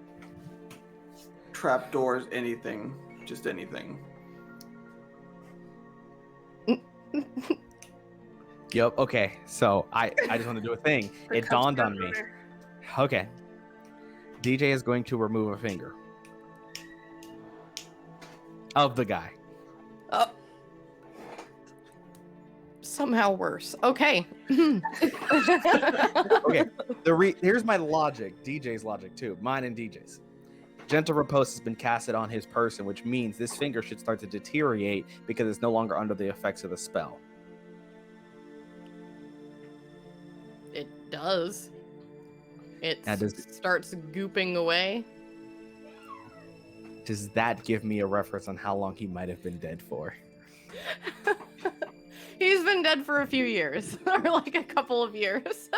E: trapdoors, anything, just anything.
B: Yep. Okay. So I just want to do a thing. It dawned on me. Okay. DJ is going to remove a finger of the guy.
A: Oh. Somehow worse. Okay.
B: Okay. Here's my logic. DJ's logic too. Mine and DJ's. Gentle repose has been casted on his person, which means this finger should start to deteriorate because it's no longer under the effects of the spell.
A: It does. It starts gooping away.
B: Does that give me a reference on how long he might have been dead for?
A: He's been dead for a few years, or like a couple of years.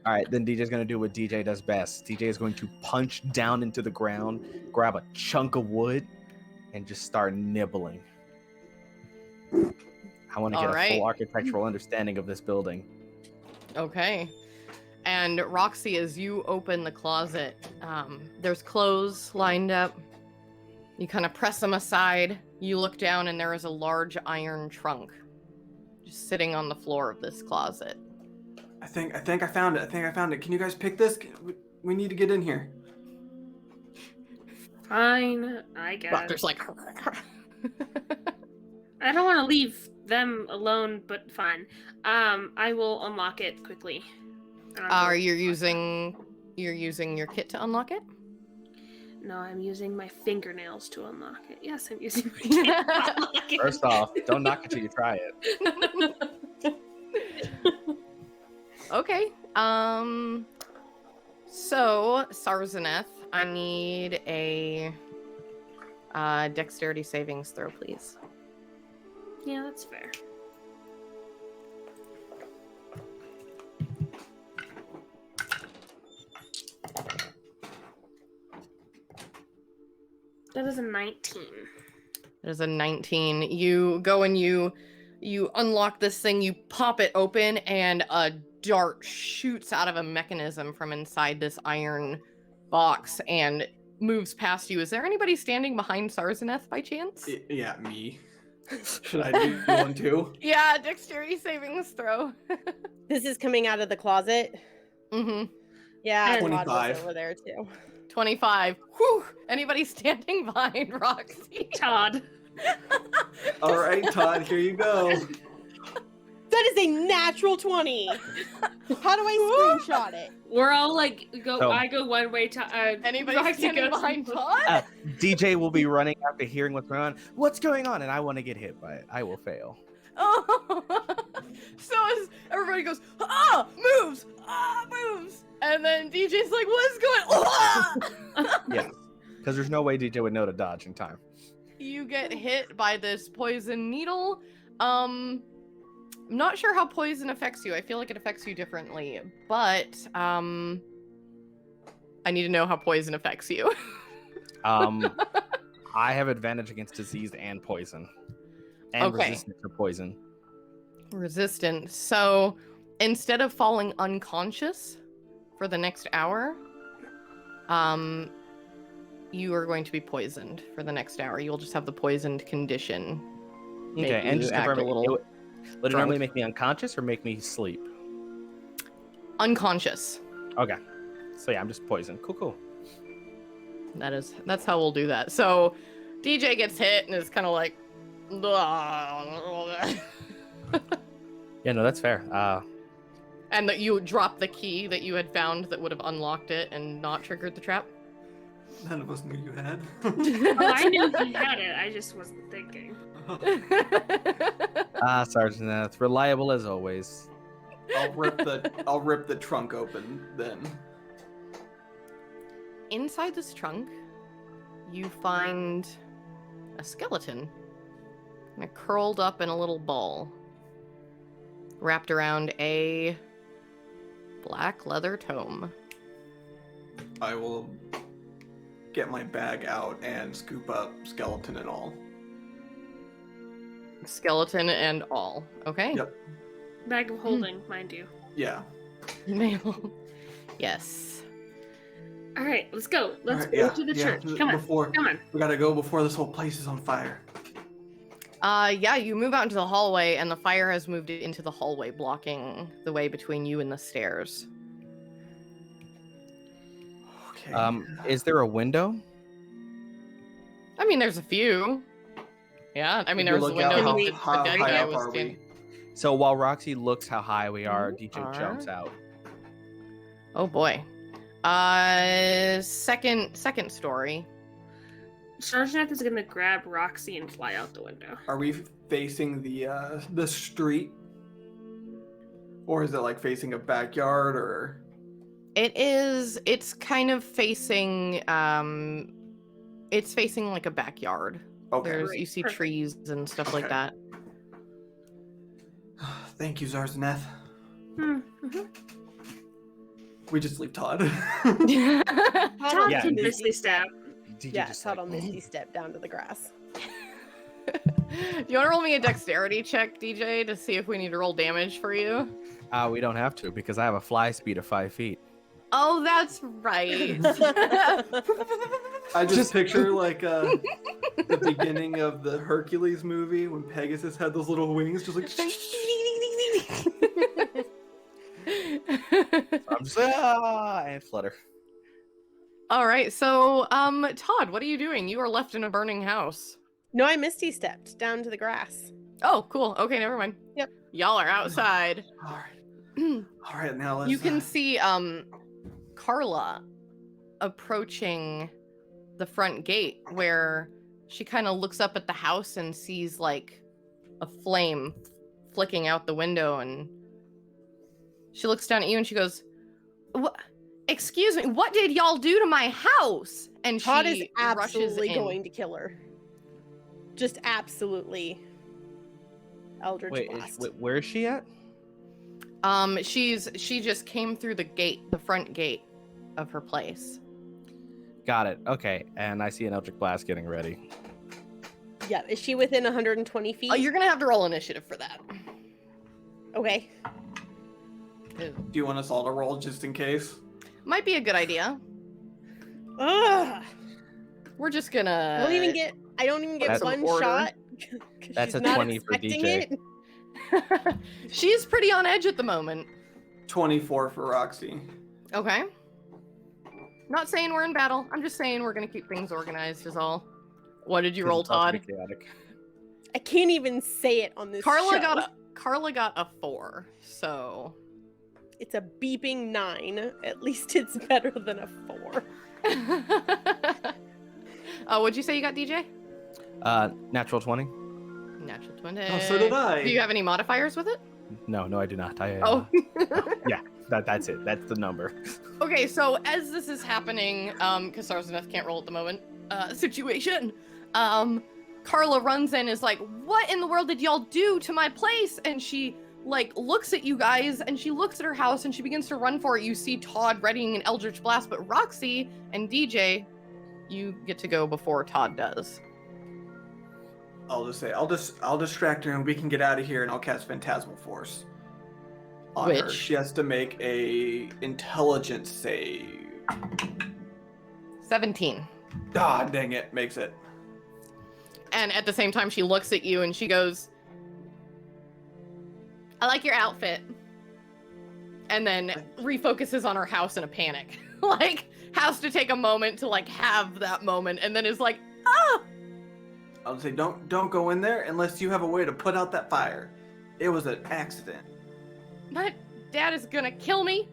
B: All right, then DJ's going to do what DJ does best. DJ is going to punch down into the ground, grab a chunk of wood, and just start nibbling. I want to get a full architectural understanding of this building.
A: Okay. And Roxy, as you open the closet, there's clothes lined up. You kind of press them aside. You look down, and there is a large iron trunk just sitting on the floor of this closet.
E: I think I found it. Can you guys pick this? We need to get in here.
C: Fine, I guess.
A: Doctor's like...
C: I don't want to leave them alone, but fine. I will unlock it quickly.
A: You're using your kit to unlock it?
C: No, I'm using my fingernails to unlock it. Yes, I'm using my kit to unlock it.
B: First off, don't knock it till you try it.
A: Okay. So, Sarzaneth, I need a dexterity savings throw, please.
C: Yeah, that's fair. That is a 19.
A: There's a 19. You go and you unlock this thing, you pop it open, and a dart shoots out of a mechanism from inside this iron box and moves past you. Is there anybody standing behind Sarzaneth by chance?
E: Yeah, me. Should I do one too?
A: Yeah, dexterity savings throw.
D: This is coming out of the closet.
A: Mm-hmm.
D: Yeah, Todd
E: 25.
D: was over there too.
A: 25. Whew! Anybody standing behind Roxy?
C: Todd.
E: All right, Todd, here you go.
D: That is a natural 20. How do I screenshot it?
C: We're all like,
B: So-
C: I go one way,
A: Anybody
C: Roxy
A: standing
C: goes-
A: behind Todd?
B: DJ will be running after hearing what's going on. What's going on? And I want to get hit by it. I will fail.
A: Oh. So as everybody goes, moves, moves, and then DJ's like, what's going on?
B: Yeah. Because there's no way DJ would know to dodge in time.
A: You get hit by this poison needle. I'm not sure how poison affects you. I feel like it affects you differently, but I need to know how poison affects you.
B: I have advantage against disease and poison. And
A: Okay.
B: resistance to poison.
A: Resistant. So instead of falling unconscious for the next hour, you are going to be poisoned for the next hour. You'll just have the poisoned condition.
B: Okay,
A: Make
B: and
A: you
B: just
A: act
B: confirm
A: a little
B: would it normally
A: drunk.
B: make me unconscious or make me sleep?
A: Unconscious.
B: Okay. So yeah, I'm just poisoned. Cool.
A: That's how we'll do that. So DJ gets hit and is kind of like
B: Yeah, no, that's fair.
A: and that you drop the key that you had found that would have unlocked it and not triggered the trap.
E: None of us knew you had.
C: Oh, I knew he had it. I just wasn't thinking.
B: Sergeant, that's reliable as always.
E: I'll rip the trunk open then.
A: Inside this trunk, you find a skeleton, kind of curled up in a little ball, wrapped around a black leather tome.
E: I will get my bag out and scoop up skeleton and all.
A: Skeleton and all. Okay.
E: Yep.
C: Bag of holding, mind you.
E: Yeah.
A: Male. Yes.
C: All right, let's go. Let's
E: Alright,
C: go
E: yeah,
C: to the
E: yeah,
C: church. Come on.
E: Before
C: Come on.
E: we gotta go before this whole place is on fire.
A: Yeah, you move out into the hallway, and the fire has moved into the hallway, blocking the way between you and the stairs.
E: Okay.
B: Is there a window?
A: I mean, there's a few. Yeah, I mean,
E: If you
A: there was a
E: look out,
A: window
C: how-
A: that
E: how
A: the dead
E: high
A: guy
E: up
A: was
E: are we?
A: standing.
B: So while Roxy looks how high we are,
A: You
B: DJ jumps out.
A: Oh boy. Second story.
C: Sergeant is gonna grab Roxy and fly out the window.
E: Are we facing the street? Or is it like facing a backyard or
A: It's kind of facing it's facing like a backyard.
E: okay.
A: There's
C: Great,
A: you see
C: perfect.
A: trees and stuff like
E: Okay.
A: that.
E: Thank you, Zarzaneth.
C: Mm-hmm.
E: We just leave Todd.
D: Todd
C: Todd
B: Yeah,
C: can
B: this-
C: Misty stab.
B: DJ
D: Yeah,
B: just
D: Todd
B: like,
D: will Misty step down to the grass.
A: Do you want to roll me a dexterity check, DJ, to see if we need to roll damage for you?
B: we don't have to because I have a fly speed of 5 feet.
A: Oh, that's right.
E: I just picture like the beginning of the Hercules movie when Pegasus had those little wings, just like.
B: I'm just and flutter.
A: All right, so Todd, what are you doing? You are left in a burning house.
D: No, I Misty stepped down to the grass.
A: Oh, cool. Okay, never mind.
D: Yep.
A: Y'all are outside.
E: All right. Now let's.
A: You can see Carla approaching the front gate where she kind of looks up at the house and sees like a flame flicking out the window, and she looks down at you and she goes, "What? Excuse me, what did y'all do to my house?" And
D: Todd
A: she
D: is absolutely
A: rushes in.
D: going to kill her. Just absolutely. Eldritch
B: Wait,
D: Blast.
B: where is she at?
A: She just came through the gate, the front gate of her place.
B: Got it. Okay, and I see an Eldritch Blast getting ready.
D: Yeah, is she within 120 feet?
A: You're gonna have to roll initiative for that.
D: Okay.
E: Do you want us all to roll just in case?
A: Might be a good idea.
D: Ugh.
A: We're just gonna.
D: I don't even get
B: That's
D: one
A: order.
D: shot. 'Cause
B: That's
D: she's
B: a
D: not
B: 20 for
D: expecting
B: DJ.
D: it.
A: She's pretty on edge at the moment.
E: 24 for Roxy.
A: Okay. Not saying we're in battle. I'm just saying we're gonna keep things organized. Is all. What did you roll,
B: It's about to
A: Todd?
B: be chaotic.
D: I can't even say it on this
A: Carla
D: show.
A: Carla got a 4. So.
D: It's a beeping 9. At least it's better than a 4.
A: What'd you say you got, DJ?
B: Natural 20?
A: Natural 20.
E: Oh, so did I.
A: Do you have any modifiers with it?
B: No, I do not.
A: Oh.
B: Yeah, that's it. That's the number.
A: Okay, so as this is happening, because Sarzaneth can't roll at the moment, situation, Carla runs in, is like, what in the world did y'all do to my place? And she, like, looks at you guys, and she looks at her house, and she begins to run for it. You see Todd readying an Eldritch Blast, but Roxy and DJ, you get to go before Todd does.
E: I'll just say I'll distract her and we can get out of here, and I'll cast Phantasmal Force on her.
A: Which?
E: She has to make a intelligence save.
A: 17.
E: Ah, dang it, makes it.
A: And at the same time, she looks at you, and she goes, I like your outfit. And then refocuses on her house in a panic. Like, has to take a moment to, like, have that moment, and then is like, ah!
E: I'll say don't go in there unless you have a way to put out that fire. It was an accident.
A: My dad is gonna kill me.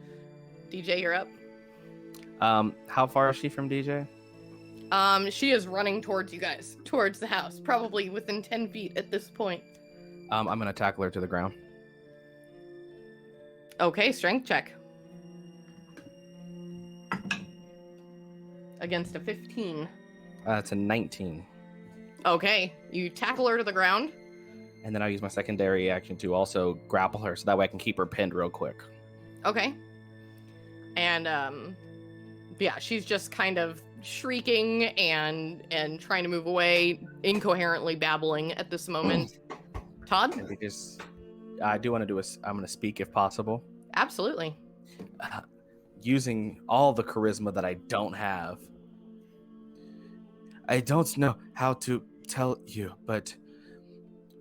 A: DJ, you're up.
B: How far is she from DJ?
A: She is running towards you guys, towards the house, probably within 10 feet at this point.
B: I'm gonna tackle her to the ground.
A: Okay, strength check. Against a 15.
B: It's a 19.
A: Okay, you tackle her to the ground.
B: And then I'll use my secondary action to also grapple her, so that way I can keep her pinned real quick.
A: Okay. And, yeah, she's just kind of shrieking and trying to move away, incoherently babbling at this moment. Todd?
B: And I do want to I'm going to speak if possible.
A: Absolutely.
B: Using all the charisma that I don't have. I don't know how to tell you, but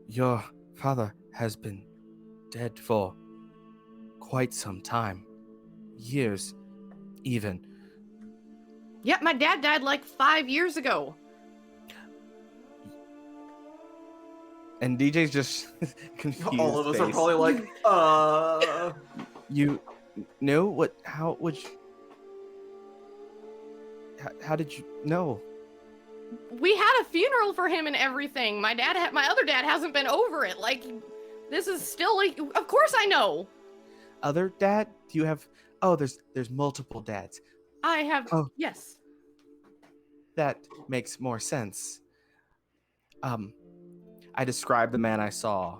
B: your father has been dead for quite some time. Years, even.
A: Yeah, my dad died like 5 years ago.
B: And DJ's just confused.
E: All of us are
B: face.
E: probably like,
B: You know what? How would you? How did you know?
A: We had a funeral for him and everything. My other dad hasn't been over it. Like, this is still like, of course I know.
B: Other dad? Do you have? Oh, there's multiple dads.
A: I have.
B: Oh.
A: Yes.
B: That makes more sense. I described the man I saw.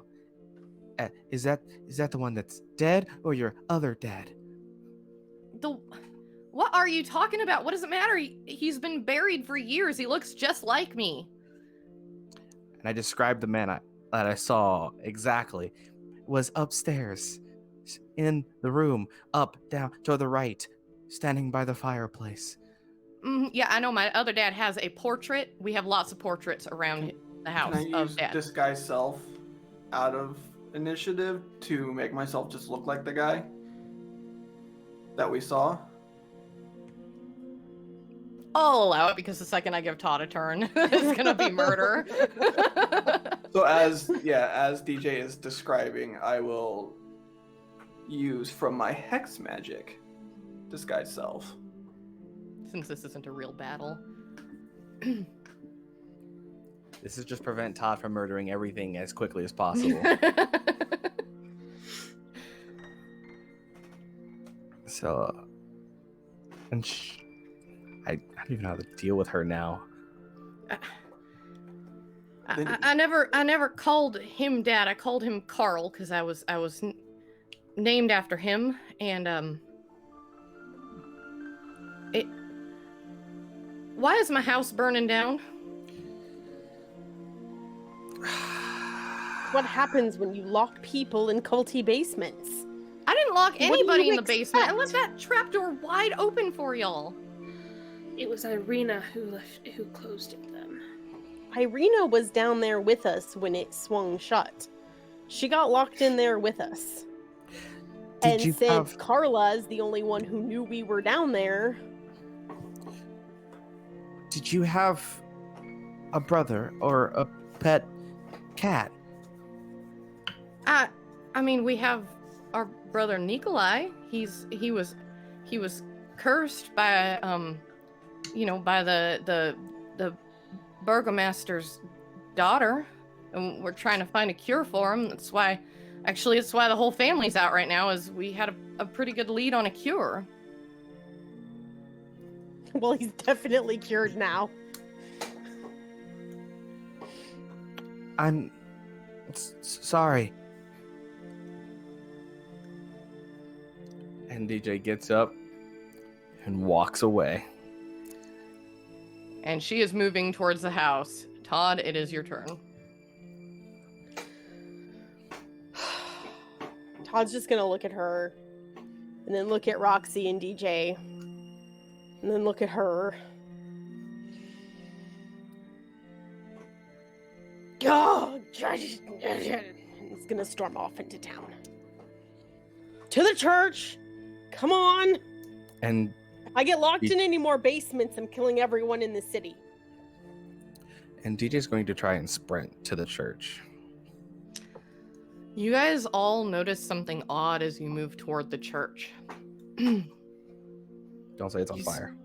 B: Is that the one that's dead or your other dad?
A: What are you talking about? What does it matter? He's been buried for years. He looks just like me.
B: And I described the man that I saw exactly. Was upstairs, in the room, up, down, to the right, standing by the fireplace.
A: Yeah, I know. My other dad has a portrait. We have lots of portraits around the house
E: can I
A: of
E: use
A: dad.
E: disguise self out of initiative to make myself just look like the guy that we saw?
A: I'll allow it because the second I give Todd a turn, it's gonna be murder.
E: So as DJ is describing, I will use from my hex magic disguise self.
A: Since this isn't a real battle.
B: This is just prevent Todd from murdering everything as quickly as possible. So, and I don't even know how to deal with her now.
A: I never called him Dad. I called him Carl because I was named after him, and Why is my house burning down?
D: what happens when you lock people in culty basements.
A: I didn't lock
D: What do
A: anybody
D: you
A: in the basement. I left
D: expect?
A: that trapdoor wide open for y'all.
C: It was Irina who closed it then.
D: Irina was down there with us when it swung shut. She got locked in there with us.
G: Did
D: And
G: you
D: since
G: have-
D: Carla is the only one who knew we were down there,
G: Did you have a brother or a pet cat?
A: I mean, we have our brother Nikolai. He was cursed by by the burgomaster's daughter, and we're trying to find a cure for him. That's why the whole family's out right now, is we had a pretty good lead on a cure.
D: well, he's definitely cured now.
G: I'm sorry.
B: And DJ gets up and walks away.
A: And she is moving towards the house. Todd, it is your turn.
D: Todd's just gonna look at her, and then look at Roxy and DJ, and then look at her. Oh, he's gonna storm off into town. To the church! Come on!
B: And
D: If I get locked in any more basements, I'm killing everyone in the city.
B: DJ's going to try and sprint to the church.
A: You guys all notice something odd as you move toward the church.
B: Don't say it's on
A: You s-
B: fire.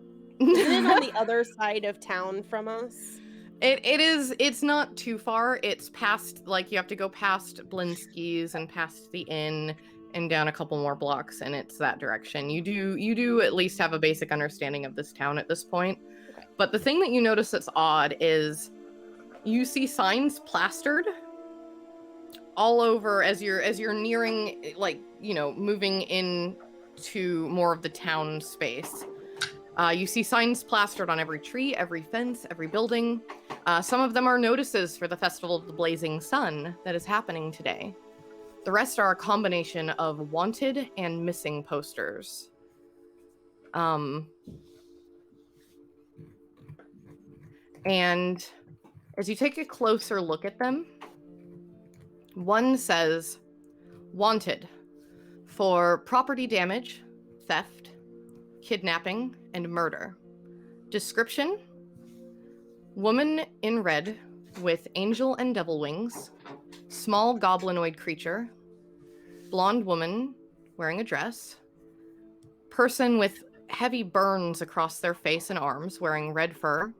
D: Isn't it on the other side of town from us?
A: It is. It's not too far. It's past, like, you have to go past Blinsky's and past the inn and down a couple more blocks, and it's that direction. You do at least have a basic understanding of this town at this point.
D: Okay.
A: But the thing that you notice that's odd is you see signs plastered all over as you're nearing, like, moving into more of the town space. You see signs plastered on every tree, every fence, every building. Some of them are notices for the Festival of the Blazing Sun that is happening today. The rest are a combination of wanted and missing posters. And as you take a closer look at them, one says, "Wanted for property damage, theft, kidnapping, and murder. Description: woman in red with angel and devil wings, small goblinoid creature, blonde woman wearing a dress, person with heavy burns across their face and arms wearing red fur,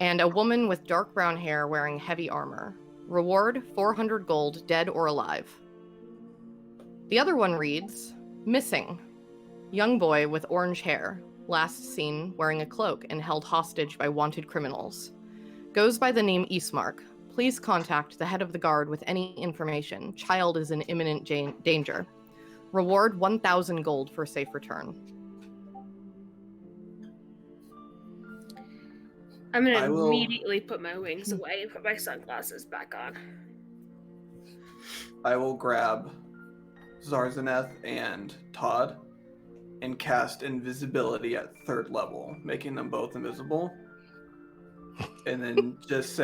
A: and a woman with dark brown hair wearing heavy armor. Reward 400 gold, dead or alive." The other one reads, "Missing. Young boy with orange hair, last seen wearing a cloak and held hostage by wanted criminals. Goes by the name Eastmark. Please contact the head of the guard with any information. Child is in imminent danger. Reward 1,000 gold for safe return."
C: I'm gonna
E: I will-
C: immediately put my wings away and put my sunglasses back on.
E: I will grab Zarzaneth and Todd and cast invisibility at 3rd level, making them both invisible. And then just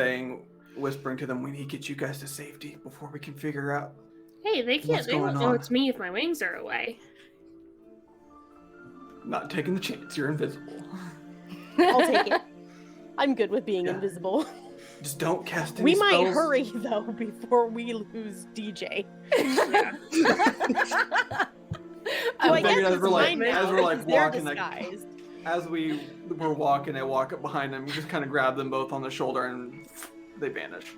E: whispering to them, "We need to get you guys to safety before we can figure out."
C: Hey, they
E: What's
C: won't
E: going
C: know
E: on?
C: it's me if my wings are away.
E: Not taking the chance, you're invisible.
D: I'll take it. I'm good with being
E: Yeah.
D: invisible.
E: Just don't cast any
D: We might
E: spells.
D: hurry, though, before we lose DJ.
A: I
D: So I
E: figured
D: guess
E: as
D: it's
E: we're like-
D: mine now,
E: as we're like
D: because they're
E: walking, like-
D: disguised.
E: As we were walking, I walk up behind them, just kind of grab them both on the shoulder, and they vanish.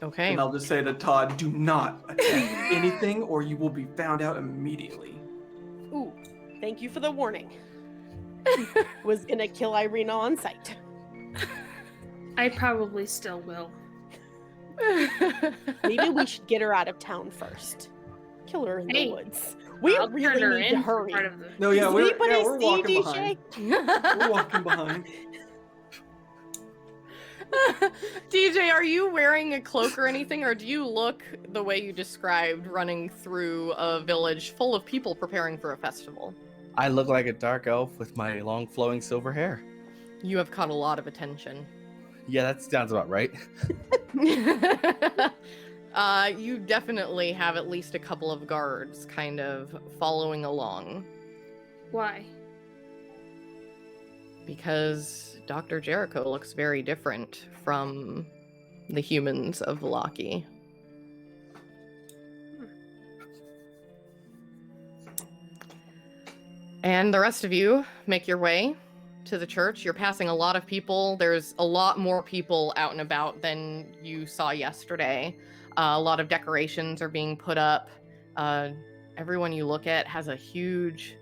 A: Okay.
E: And I'll just say to Todd, "Do not attempt anything, or you will be found out immediately."
D: Ooh, thank you for the warning. Was gonna kill Irina on sight.
C: I probably still will.
D: Maybe we should get her out of town first. Kill her in
C: Hey,
D: the woods. We
C: I'll turn
D: really
C: her
D: need to
C: in for
D: hurry.
C: part of the-
E: No, yeah,
D: Does
E: we're
D: anybody
E: walking
D: see
E: behind.
D: DJ?
E: We're walking behind.
A: DJ, are you wearing a cloak or anything, or do you look the way you described, running through a village full of people preparing for a festival?
B: I look like a dark elf with my long flowing silver hair.
A: You have caught a lot of attention.
B: Yeah, that sounds about right.
A: You definitely have at least a couple of guards kind of following along.
C: Why?
A: Because Dr. Jericho looks very different from the humans of Valaki. And the rest of you make your way to the church. You're passing a lot of people. There's a lot more people out and about than you saw yesterday. A lot of decorations are being put up. Everyone you look at has a huge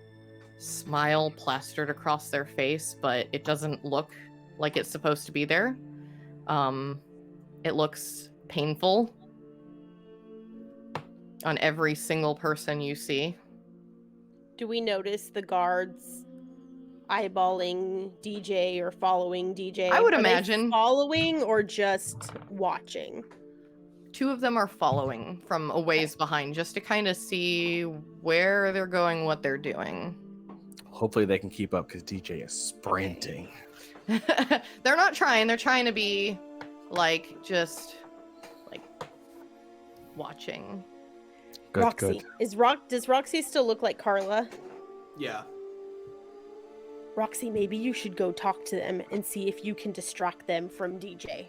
A: smile plastered across their face, but it doesn't look like it's supposed to be there. It looks painful on every single person you see.
D: Do we notice the guards eyeballing DJ or following DJ?
A: I would
D: Are they
A: imagine.
D: following or just watching?
A: Two of them are following from a ways behind just to kind of see where they're going, what they're doing.
B: Hopefully they can keep up because DJ is sprinting.
A: They're not trying. They're trying to be like just like watching.
B: Good,
D: Roxy.
B: good.
D: Does Roxy still look like Carla?
E: Yeah.
D: Roxy, maybe you should go talk to them and see if you can distract them from DJ.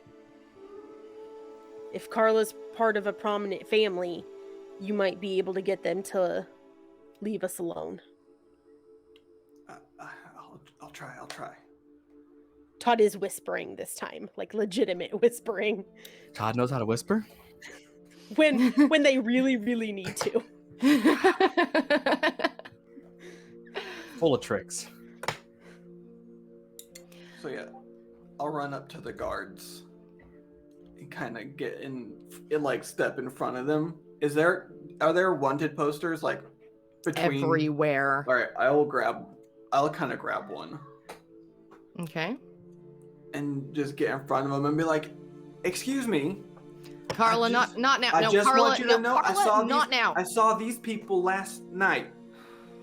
D: If Carla's part of a prominent family, you might be able to get them to leave us alone.
E: I'll try.
D: Todd is whispering this time, like legitimate whispering,
B: Todd knows how to whisper?
D: when they really, really need to.
B: Full of tricks.
E: So yeah, I'll run up to the guards and kind of get in like step in front of them. Are there wanted posters like between
A: Everywhere.
E: All right, I'll kind of grab one
A: Okay.
E: and just get in front of them and be like, "Excuse me,
A: Carla,
E: I just-
A: not now.
E: I
A: No,
E: just
A: Carla,
E: want you to
A: no,
E: know
A: Carla, not now.
E: I saw these people last night.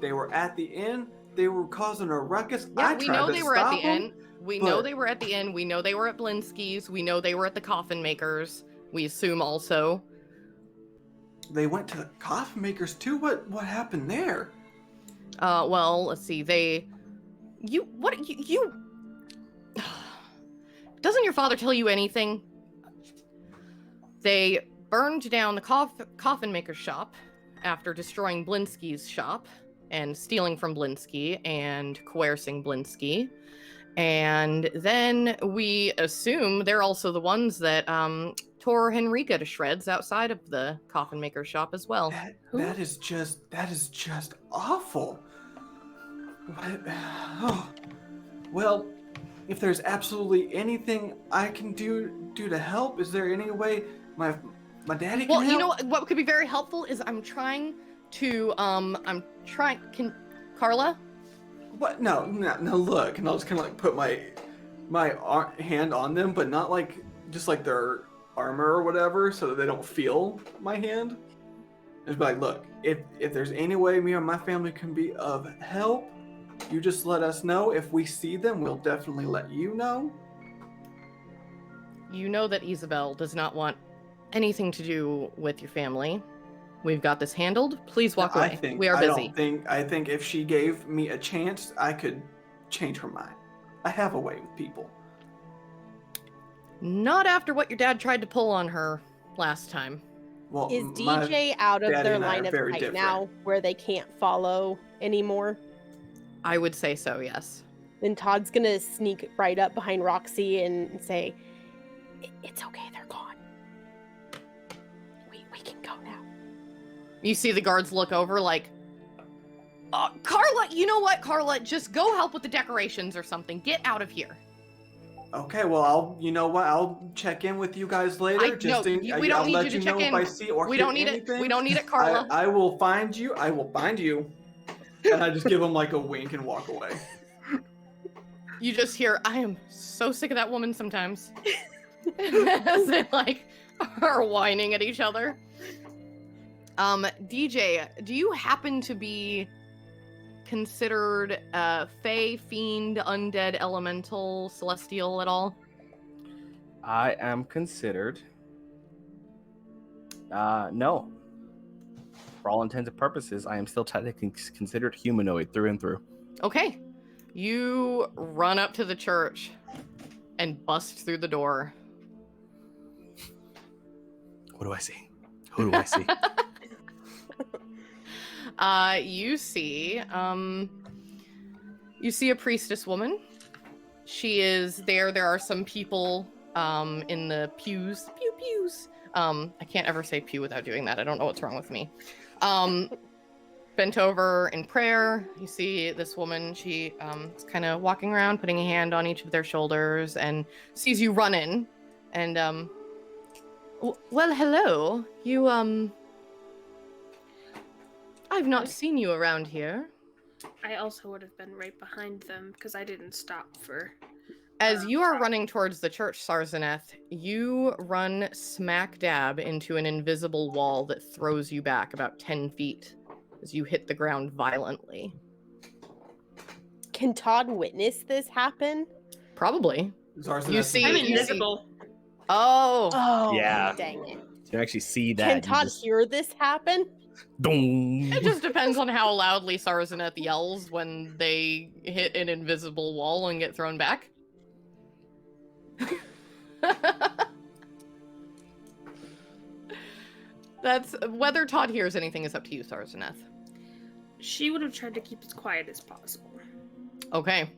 E: They were at the inn. They were causing a ruckus.
A: Yeah,
E: I
A: we
E: tried
A: know
E: to
A: they were at
E: stop
A: the
E: them,
A: inn. We know
E: but-
A: they were at the inn. We know they were at Blinsky's. We know they were at the Coffin Makers. We assume also.
E: They went to the coffin makers too. What happened there?
A: Well, let's see. Doesn't your father tell you anything? They burned down the Coffin Maker's shop after destroying Blinsky's shop and stealing from Blinsky and coercing Blinsky. And then we assume they're also the ones that tore Henrika to shreds outside of the Coffin Maker's shop as well.
E: That is just awful. What? Oh. Well, if there's absolutely anything I can do to help, is there any way my daddy can
A: Well,
E: help?
A: you know what could be very helpful is can Carla?
E: What? No, look, and I'll just kind of like put my hand on them, but not like just like their armor or whatever, so that they don't feel my hand. Just be like, look, if there's any way me or my family can be of help, you just let us know. If we see them, we'll definitely let you know.
A: You know that Isabel does not want anything to do with your family. We've got this handled. Please walk away. We are busy.
E: I think if she gave me a chance, I could change her mind. I have a way with people.
A: Not after what your dad tried to pull on her last time.
E: Well,
D: Is
E: my
D: DJ out of
E: daddy
D: their
E: and I
D: line
E: are
D: of
E: very
D: sight
E: different.
D: now, where they can't follow anymore?
A: I would say so, yes.
D: Then Todd's gonna sneak right up behind Roxy and say, "It's okay, they're gone. We can go now."
A: You see the guards look over like, Carla, you know what, Carla? Just go help with the decorations or something. Get out of here.
E: Okay, well, I'll check in with you guys later.
A: We don't need you to check in.
E: If I see or
A: We
E: hear
A: don't need
E: anything.
A: it. We don't need it, Carla.
E: I will find you. I will find you. And I just give him like a wink and walk away.
A: You just hear, I am so sick of that woman sometimes. as they like are whining at each other. DJ, do you happen to be considered fae, fiend, undead, elemental, celestial at all?
B: I am considered. No. For all intents and purposes, I am still technically considered humanoid through and through.
A: Okay. You run up to the church and bust through the door.
B: What do I see? Who do I see?
A: You see a priestess woman. She is there. There are some people in the pews. Pews. I can't ever say pew without doing that. I don't know what's wrong with me. Bent over in prayer. You see this woman. She is kind of walking around, putting a hand on each of their shoulders, and sees you run in. And well, hello. You I've not seen you around here.
C: I also would have been right behind them because I didn't stop for.
A: As you are running towards the church, Sarzaneth, you run smack dab into an invisible wall that throws you back about 10 feet as you hit the ground violently.
D: Can Todd witness this happen?
A: Probably. You see,
C: I'm
A: you
C: invisible.
A: see- Oh.
D: Oh,
B: Yeah.
D: dang it.
B: You actually see that.
D: Can
B: you
D: Todd
B: just-
D: hear this happen?
B: Dong.
A: It just depends on how loudly Sarzaneth yells when they hit an invisible wall and get thrown back. That's whether Todd hears anything is up to you, Sarzaneth.
C: She would have tried to keep as quiet as possible.
A: Okay.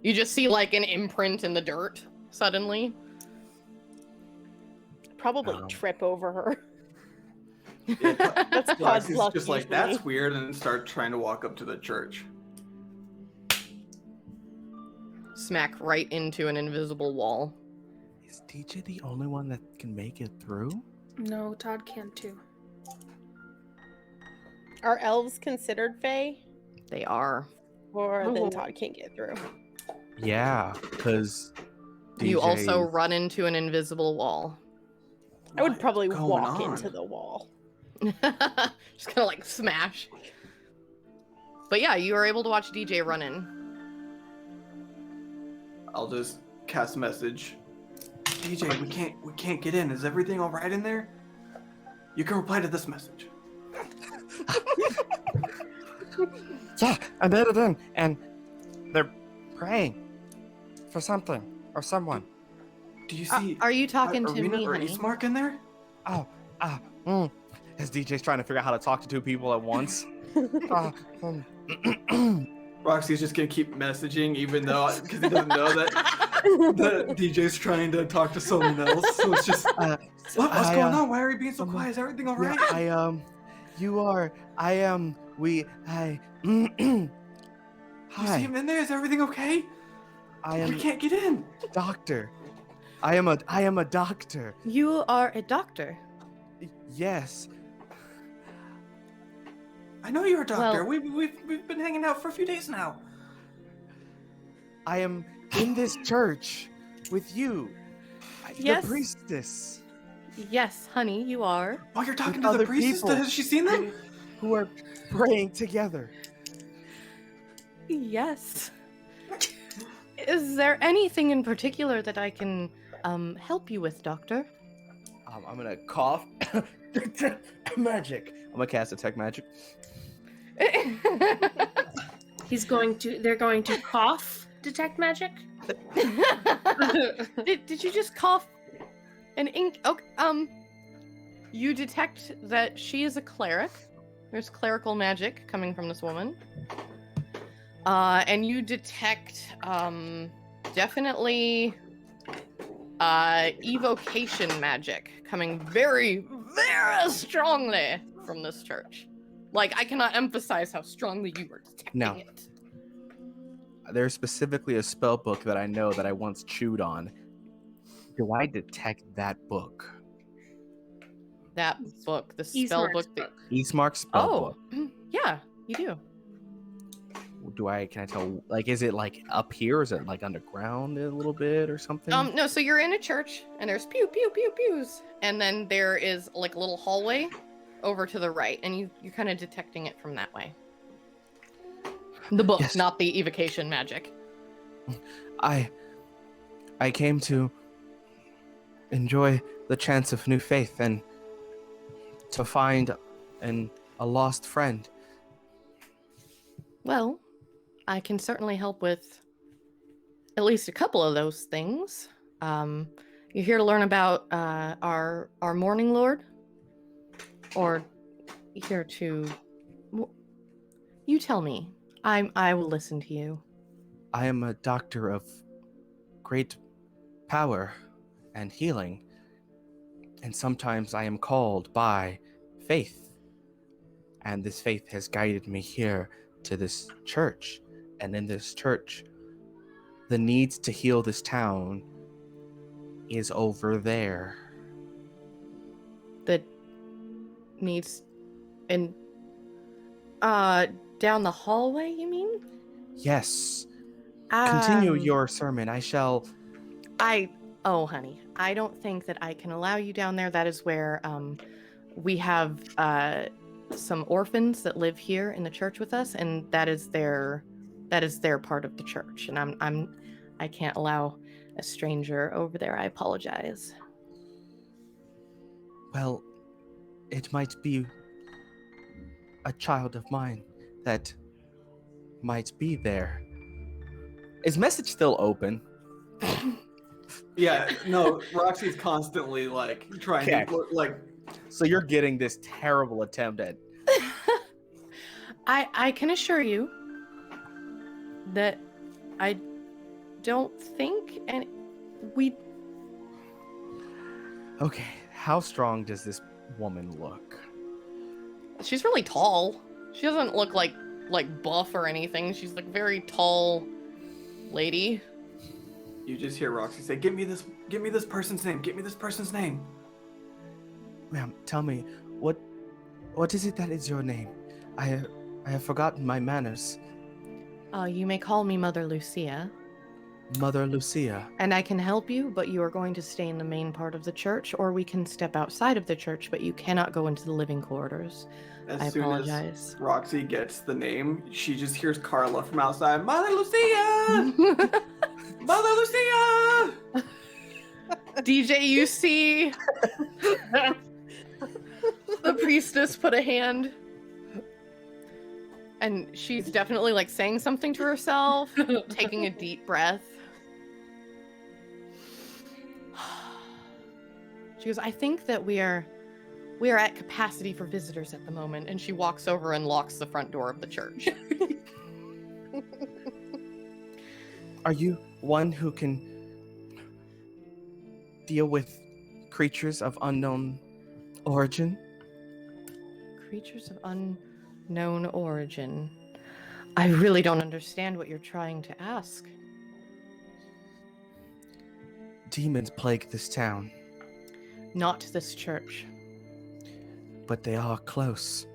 A: You just see like an imprint in the dirt suddenly.
D: Probably
B: Oh.
D: trip over her.
E: Yeah,
D: That's Todd's
E: Roxy's
D: luck
E: just like,
D: usually.
E: that's weird, and start trying to walk up to the church.
A: Smack right into an invisible wall.
B: Is DJ the only one that can make it through?
C: No, Todd can too.
D: Are elves considered fae?
A: They are.
D: Or
A: Oh.
D: then Todd can't get through?
B: Yeah, because
A: You also run into an invisible wall.
D: I would
E: What's
D: probably
E: going
D: walk
E: on?
D: into the wall.
A: Just kind of like smash. But yeah, you are able to watch DJ run in.
E: I'll just cast a message. DJ, we can't get in. Is everything all right in there? You can reply to this message.
G: Yeah, I made it in, and they're praying for something or someone.
E: Do you see?
A: Are you talking to
E: Arena
A: me,
E: or
A: honey?
E: Eastmark in there?
B: As DJ's trying to figure out how to talk to two people at once.
E: Roxy's just gonna keep messaging, even though because he doesn't know that the DJ's trying to talk to someone else. So it's just, what's going on? Why are you being so quiet? Is everything all right? You see
G: Hi,
E: him in there? Is everything okay?
G: I
E: We
G: am
E: can't get in.
G: doctor. I am a doctor.
A: You are a doctor.
G: Yes.
E: I know you're a doctor.
A: Well-
E: We've been hanging out for a few days now.
G: I am in this church with you.
A: Yes.
G: The priestess
A: Yes, honey, you are.
E: Oh, you're talking
G: With
E: to the
G: other
E: priestess?
G: people.
E: Has she seen them?
G: who are praying together.
A: Yes. Is there anything in particular that I can help you with, Doctor?
B: I'm gonna cough. Magic. I'm gonna cast detect magic.
C: They're going to cough detect magic.
A: did you just cough an ink? Okay, you detect that she is a cleric. There's clerical magic coming from this woman. And you detect definitely evocation magic coming very, very strongly from this church. Like, I cannot emphasize how strongly you were detecting
B: No.
A: it.
B: There's specifically a spell book that I know that I once chewed on. Do I detect that book?
A: That book, the spell
C: Eastmark's
A: book.
B: Eastmark spell
A: Oh,
B: book.
A: yeah, you do.
B: can I tell, like, is it like up here? Is it like underground a little bit or something?
A: No, so you're in a church, and there's pew, pew, pew, pews. And then there is like a little hallway over to the right, and you're kind of detecting it from that way. The book,
B: Yes.
A: not the evocation magic.
B: I came to enjoy the chance of new faith and to find a lost friend.
A: Well, I can certainly help with at least a couple of those things. You're here to learn about our Morning Lord, or here to? You tell me. I will listen to you.
B: I am a doctor of great power and healing, and sometimes I am called by faith, and this faith has guided me here to this church, and in this church, the needs to heal this town is over there.
A: The needs in down the hallway, you mean?
B: Yes. Continue
A: Um,
B: your sermon. I shall.
A: Oh, honey, I don't think that I can allow you down there. That is where we have some orphans that live here in the church with us, and that is their part of the church. And I can't allow a stranger over there. I apologize.
B: Well, it might be a child of mine that might be there. Is message still open?
E: Yeah, no, Roxy's constantly like trying
B: Okay.
E: to like.
B: So you're getting this terrible attempt at.
A: I can assure you that I don't think and we.
B: Okay, how strong does this woman look?
A: She's really tall. She doesn't look like buff or anything. She's like very tall lady.
E: You just hear Roxy say, Give me this person's name, give me this person's name.
B: Ma'am, tell me, what is it that is your name? I have forgotten my manners.
A: You may call me Mother Lucia.
B: Mother Lucia.
A: And I can help you, but you are going to stay in the main part of the church, or we can step outside of the church, but you cannot go into the living quarters. I
E: As soon
A: apologize.
E: as Roxy gets the name, she just hears Carla from outside, Mother Lucia! Mother Lucia!
A: DJ, you see the priestess put a hand, and she's definitely like saying something to herself, taking a deep breath. She goes, I think that we are at capacity for visitors at the moment, and she walks over and locks the front door of the church.
B: Are you one who can deal with creatures of unknown origin?
A: Creatures of unknown origin. I really don't understand what you're trying to ask.
B: Demons plague this town,
A: Not this church.
B: but they are close.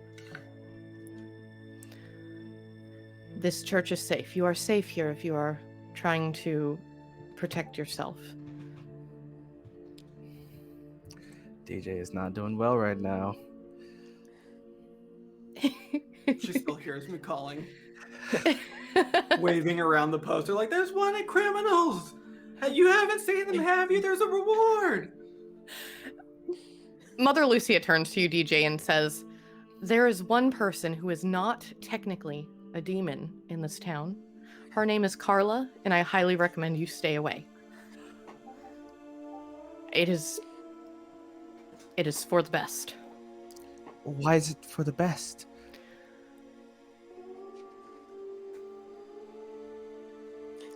A: This church is safe. You are safe here if you are trying to protect yourself.
B: DJ is not doing well right now.
E: She still hears me calling, waving around the poster like, there's wanted criminals! You haven't seen them, have you? There's a reward!
A: Mother Lucia turns to you, DJ, and says, there is one person who is not technically a demon in this town. Her name is Carla, and I highly recommend you stay away. It is for the best.
B: Why is it for the best?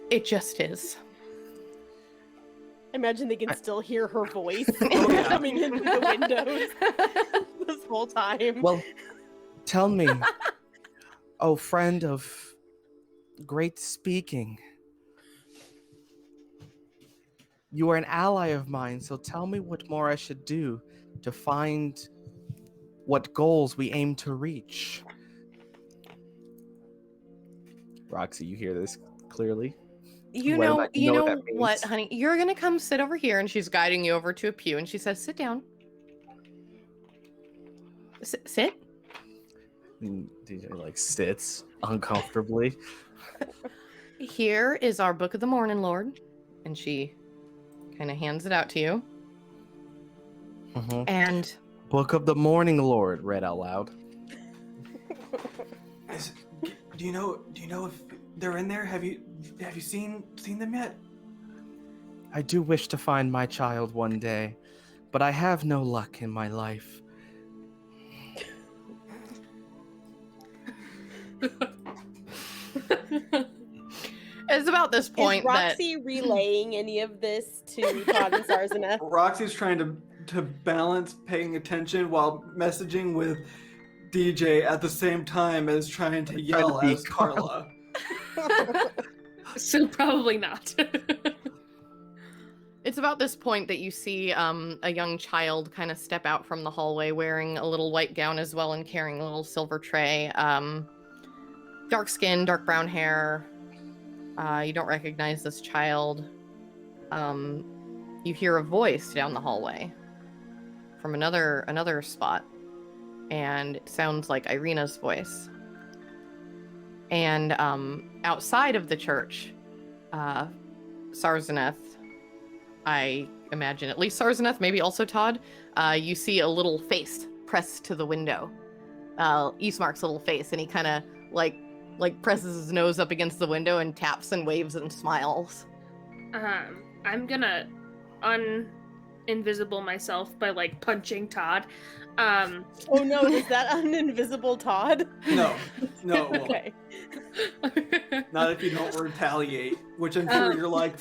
A: It just is.
D: I imagine they can still hear her voice
E: yeah.
D: coming in through the windows this whole time.
B: Well, tell me, oh friend of great speaking, you are an ally of mine, so tell me what more I should do to find what goals we aim to reach. Roxy, you hear this clearly.
A: You
B: Whether or
A: know,
B: not you know what that
A: what,
B: means.
A: honey? You're gonna come sit over here, and she's guiding you over to a pew, and she says, "Sit down. Sit."
B: And DJ like sits uncomfortably.
A: Here is our book of the morning, Lord, and she kind of hands it out to you.
B: Mhm.
A: And
B: Book of the Morning Lord, read out loud.
E: Do you know if they're in there? Have you seen them yet?
B: I do wish to find my child one day, but I have no luck in my life.
A: it's about this point
D: Is Roxy relaying any of this to Todd and Sarzaneth?
E: Roxy's trying to balance paying attention while messaging with DJ at the same time as trying to yell
B: be
E: as Carla.
C: So probably not.
A: It's about this point that you see a young child kind of step out from the hallway wearing a little white gown as well and carrying a little silver tray. Dark skin, dark brown hair. You don't recognize this child. You hear a voice down the hallway from another spot, and it sounds like Irina's voice. And outside of the church, Sarzaneth, I imagine, at least Sarzaneth, maybe also Todd, you see a little face pressed to the window. Eastmark's little face, and he kind of like presses his nose up against the window and taps and waves and smiles.
C: I'm gonna uninvisible myself by like punching Todd.
D: Oh no, is that uninvisible Todd?
E: No, it won't.
D: Okay.
E: Not if you don't retaliate, which I'm sure you're like.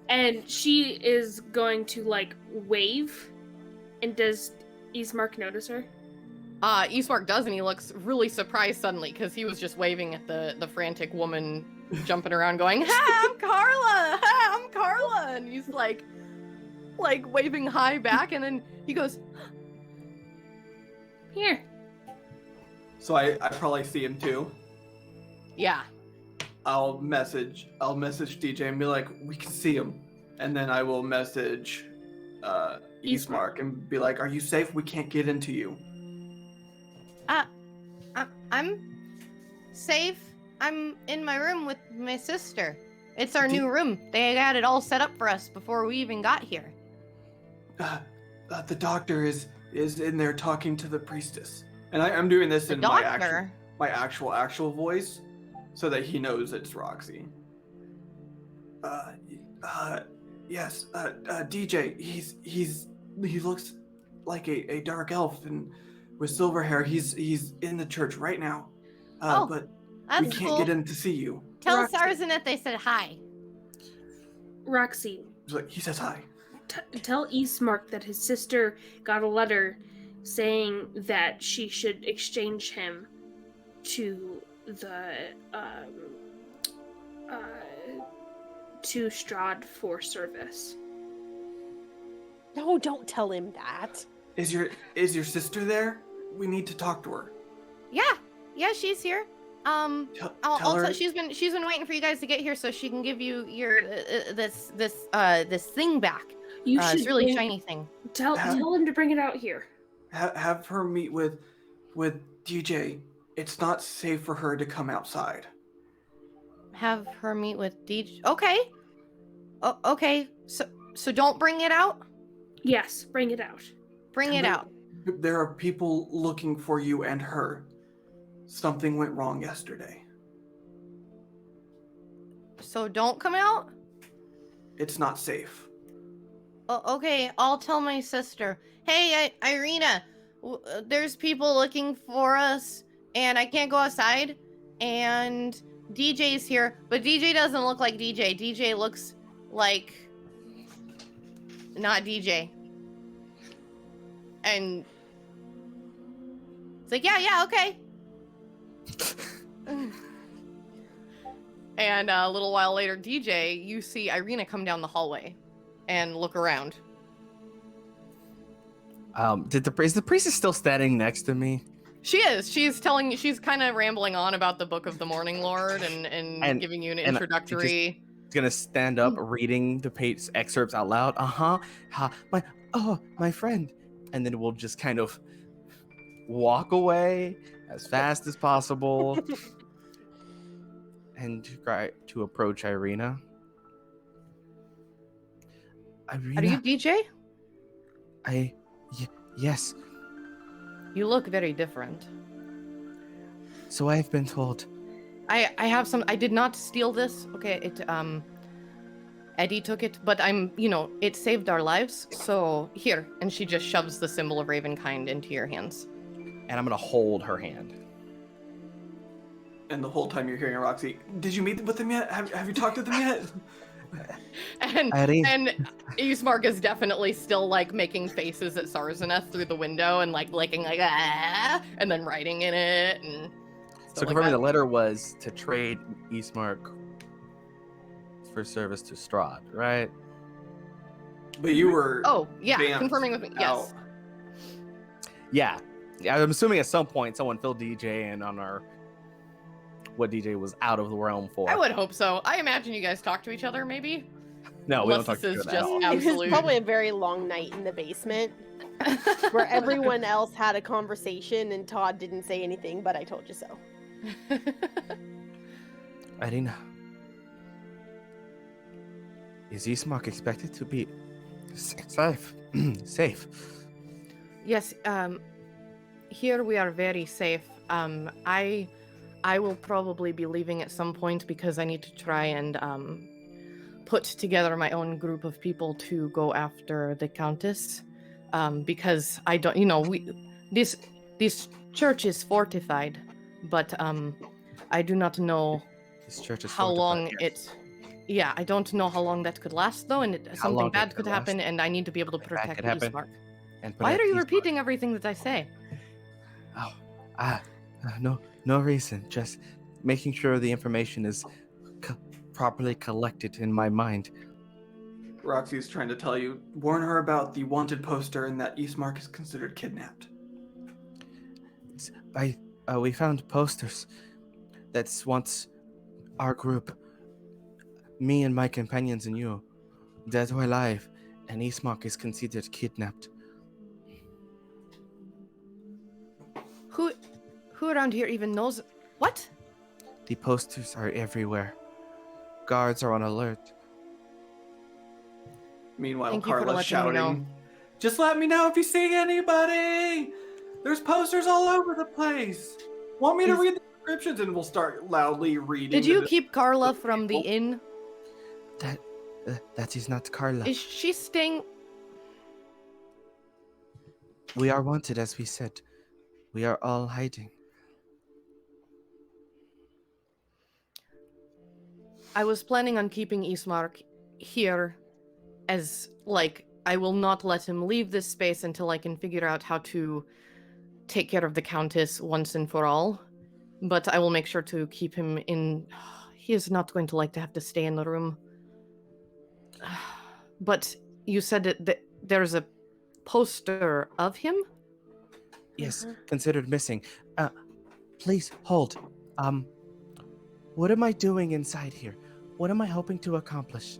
C: And she is going to like wave. And does Eastmark notice her?
A: Eastmark does, and he looks really surprised suddenly because he was just waving at the frantic woman jumping around going, "Hey, I'm Carla! Hey, I'm Carla!" And he's like waving high back, and then he goes,
C: Here.
E: So I probably see him too.
A: "Yeah."
E: I'll message DJ and be like, we can see him. And then I will message Eastmark and be like, are you safe? We can't get into you.
A: I'm safe. I'm in my room with my sister. It's our new room. They had it all set up for us before we even got here.
E: The doctor is in there talking to the priestess. And I'm doing this
A: The
E: in
A: doctor?
E: my actual voice so that he knows it's Roxy. Yes, DJ, he looks like a dark elf and with silver hair. He's in the church right now. But we
F: That's
E: can't
F: cool.
E: get in to see you.
F: Tell
C: Roxy.
F: Sarzaneth they said hi.
C: Roxy,
E: He says hi.
C: tell Eastmark that his sister got a letter saying that she should exchange him to the to Strahd for service.
D: No, don't tell him that.
E: Is your sister there? We need to talk to her.
F: Yeah, she's here.
E: Tell
F: Also,
E: her.
F: she's been waiting for you guys to get here so she can give you your this thing back.
C: You should
F: It's really
C: bring-
F: shiny thing.
C: Tell him to bring it out here.
E: Have her meet with DJ. It's not safe for her to come outside.
F: Have her meet with DJ. Okay. Okay. So don't bring it out.
C: Yes, bring it out.
F: Bring it out.
E: There are people looking for you and her. Something went wrong yesterday.
F: So don't come out.
E: It's not safe.
F: Okay, I'll tell my sister. Hey, Irina, there's people looking for us, and I can't go outside. And DJ's here, but DJ doesn't look like DJ. DJ looks like not DJ. And it's like, yeah, okay.
A: And a little while later, DJ, you see Irina come down the hallway and look around.
B: Is the priest still standing next to me?
A: She is. She's kind of rambling on about the Book of the Morning Lord and giving you an introductory.
B: Gonna stand up, reading the page excerpts out loud. My friend, and then we'll just kind of walk away as fast as possible, and try to approach Irina. Irina,
A: Are you DJ?
B: Yes.
A: You look very different.
B: So I've been told.
A: I have some. I did not steal this. Okay, Eddie took it, but it saved our lives. So here, and she just shoves the symbol of Ravenkind into your hands.
B: And I'm gonna hold her hand.
E: And the whole time you're hearing Roxy, did you meet with them yet? Have you talked to them yet?
A: And Ismark is definitely still like making faces at Sarzaneth through the window and like licking like and then writing in it and.
B: So confirming the letter was to trade Ismark for service to Strahd, right?
E: But you were.
A: Oh yeah, confirming with me. Yes.
B: Yeah, I'm assuming at some point someone filled DJ in on what DJ was out of the realm for.
A: I would hope so. I imagine you guys talk to each other, maybe.
B: No, we don't talk to each other at all.
D: It was probably a very long night in the basement where everyone else had a conversation and Todd didn't say anything, but I told you so.
B: Irina, is Ismark expected to be safe? Safe.
A: Yes. Here we are very safe. I will probably be leaving at some point because I need to try and put together my own group of people to go after the Countess. Because I don't, this church is fortified, but I do not know
B: This church is
A: how
B: fortified,
A: long
B: yes.
A: Yeah, I don't know how long that could last though, and something bad could happen,
B: last?
A: and I need to be able to protect
B: could happen.
A: Ismark.
B: And
A: Why are you
B: Ismark-
A: repeating everything that I say?
B: No reason. Just making sure the information is properly collected in my mind.
E: Roxy's trying to tell you, warn her about the wanted poster and that Ismark is considered kidnapped.
B: We found posters that wants our group, me and my companions and you, dead or alive, and Ismark is considered kidnapped.
A: Who around here even knows what?
B: The posters are everywhere. Guards are on alert.
E: Meanwhile,
A: Thank you for
E: Carla's
A: letting me know.
E: shouting, just let me know if you see anybody! There's posters all over the place! Want me to read the descriptions? And we'll start loudly reading.
A: Did you keep Carla from the inn?
B: That is not Carla.
A: Is she staying?
B: We are wanted, as we said. We are all hiding.
A: I was planning on keeping Ismark here as, I will not let him leave this space until I can figure out how to take care of the Countess once and for all. But I will make sure to keep him in... He is not going to like to have to stay in the room. But you said that there's a poster of him?
B: Yes, considered missing. Please, hold. What am I doing inside here? What am I hoping to accomplish?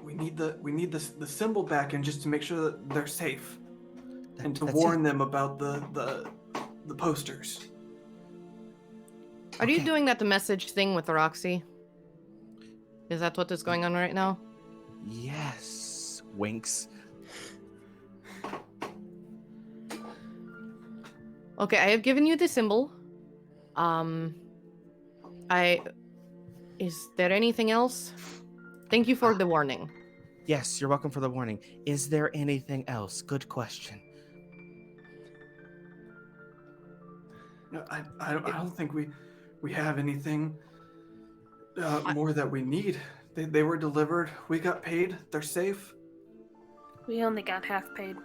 E: We need the symbol back in just to make sure that they're safe. And to
B: That's
E: warn them about the posters.
A: Are you doing the message thing with Roxy? Is that what is going on right now?
B: Yes. Winks.
A: Okay, I have given you the symbol. Is there anything else? Thank you for the warning.
B: Yes, you're welcome for the warning. Is there anything else? Good question.
E: No, I don't think we have anything more that we need. They were delivered. We got paid. They're safe.
C: We only got half paid.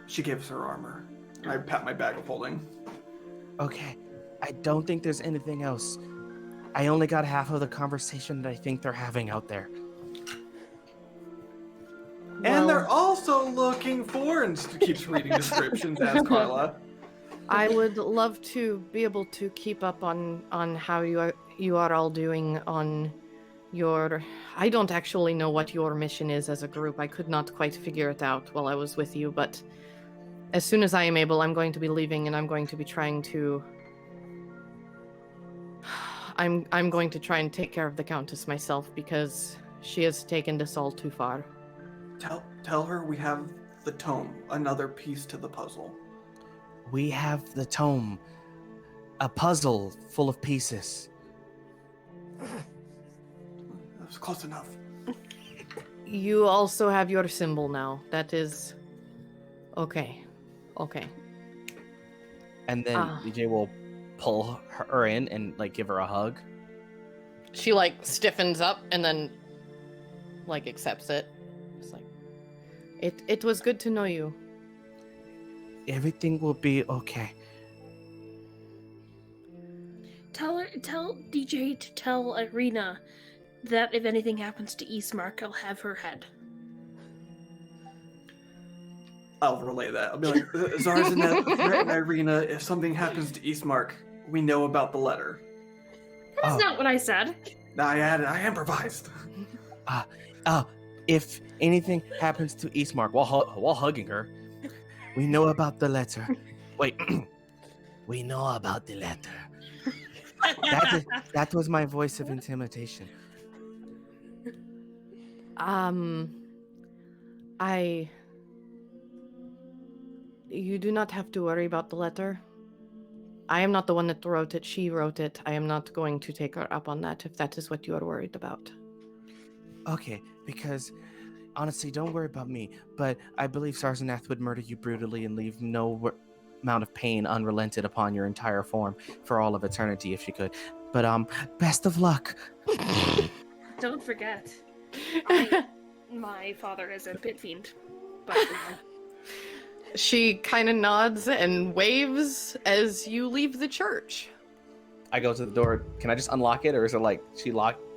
E: She gives her armor. I pat my bag of holding.
B: Okay, I don't think there's anything else. I only got half of the conversation that I think they're having out there.
E: And they're
F: Well-
E: also looking for, and keeps reading descriptions as Carla.
F: I would love to be able to keep up on how you are all doing on your. I don't actually know what your mission is as a group. I could not quite figure it out while I was with you, but as soon as I am able, I'm going to be leaving, and I'm going to be trying to. I'm going to try and take care of the Countess myself because she has taken this all too far.
E: Tell her we have the tome, another piece to the puzzle.
B: We have the tome, a puzzle full of pieces.
E: That was close enough.
F: You also have your symbol now. That is okay. Okay.
B: And then DJ will pull her in and like give her a hug.
A: She like stiffens up and then like accepts it. It's like
F: It was good to know you.
B: Everything will be okay.
C: Tell DJ to tell Irina that if anything happens to Eastmark, I'll have her head.
E: I'll relay that. I'll be like, Zarzanet, threaten Irina. If something happens to Eastmark, we know about the letter.
C: That's not what I said.
E: I improvised.
B: If anything happens to Eastmark while hugging her, we know about the letter. Wait, we know about the letter. That was my voice of intimidation.
F: You do not have to worry about the letter. I am not the one that wrote it. She wrote it. I am not going to take her up on that if that is what you are worried about.
B: Okay, because honestly, don't worry about me, but I believe Sarzanath would murder you brutally and leave no amount of pain unrelented upon your entire form for all of eternity if she could. But best of luck.
C: Don't forget, my father is a pit fiend. But
A: she kind of nods and waves as you leave the church.
B: I go to the door. Can I just unlock it, or is it like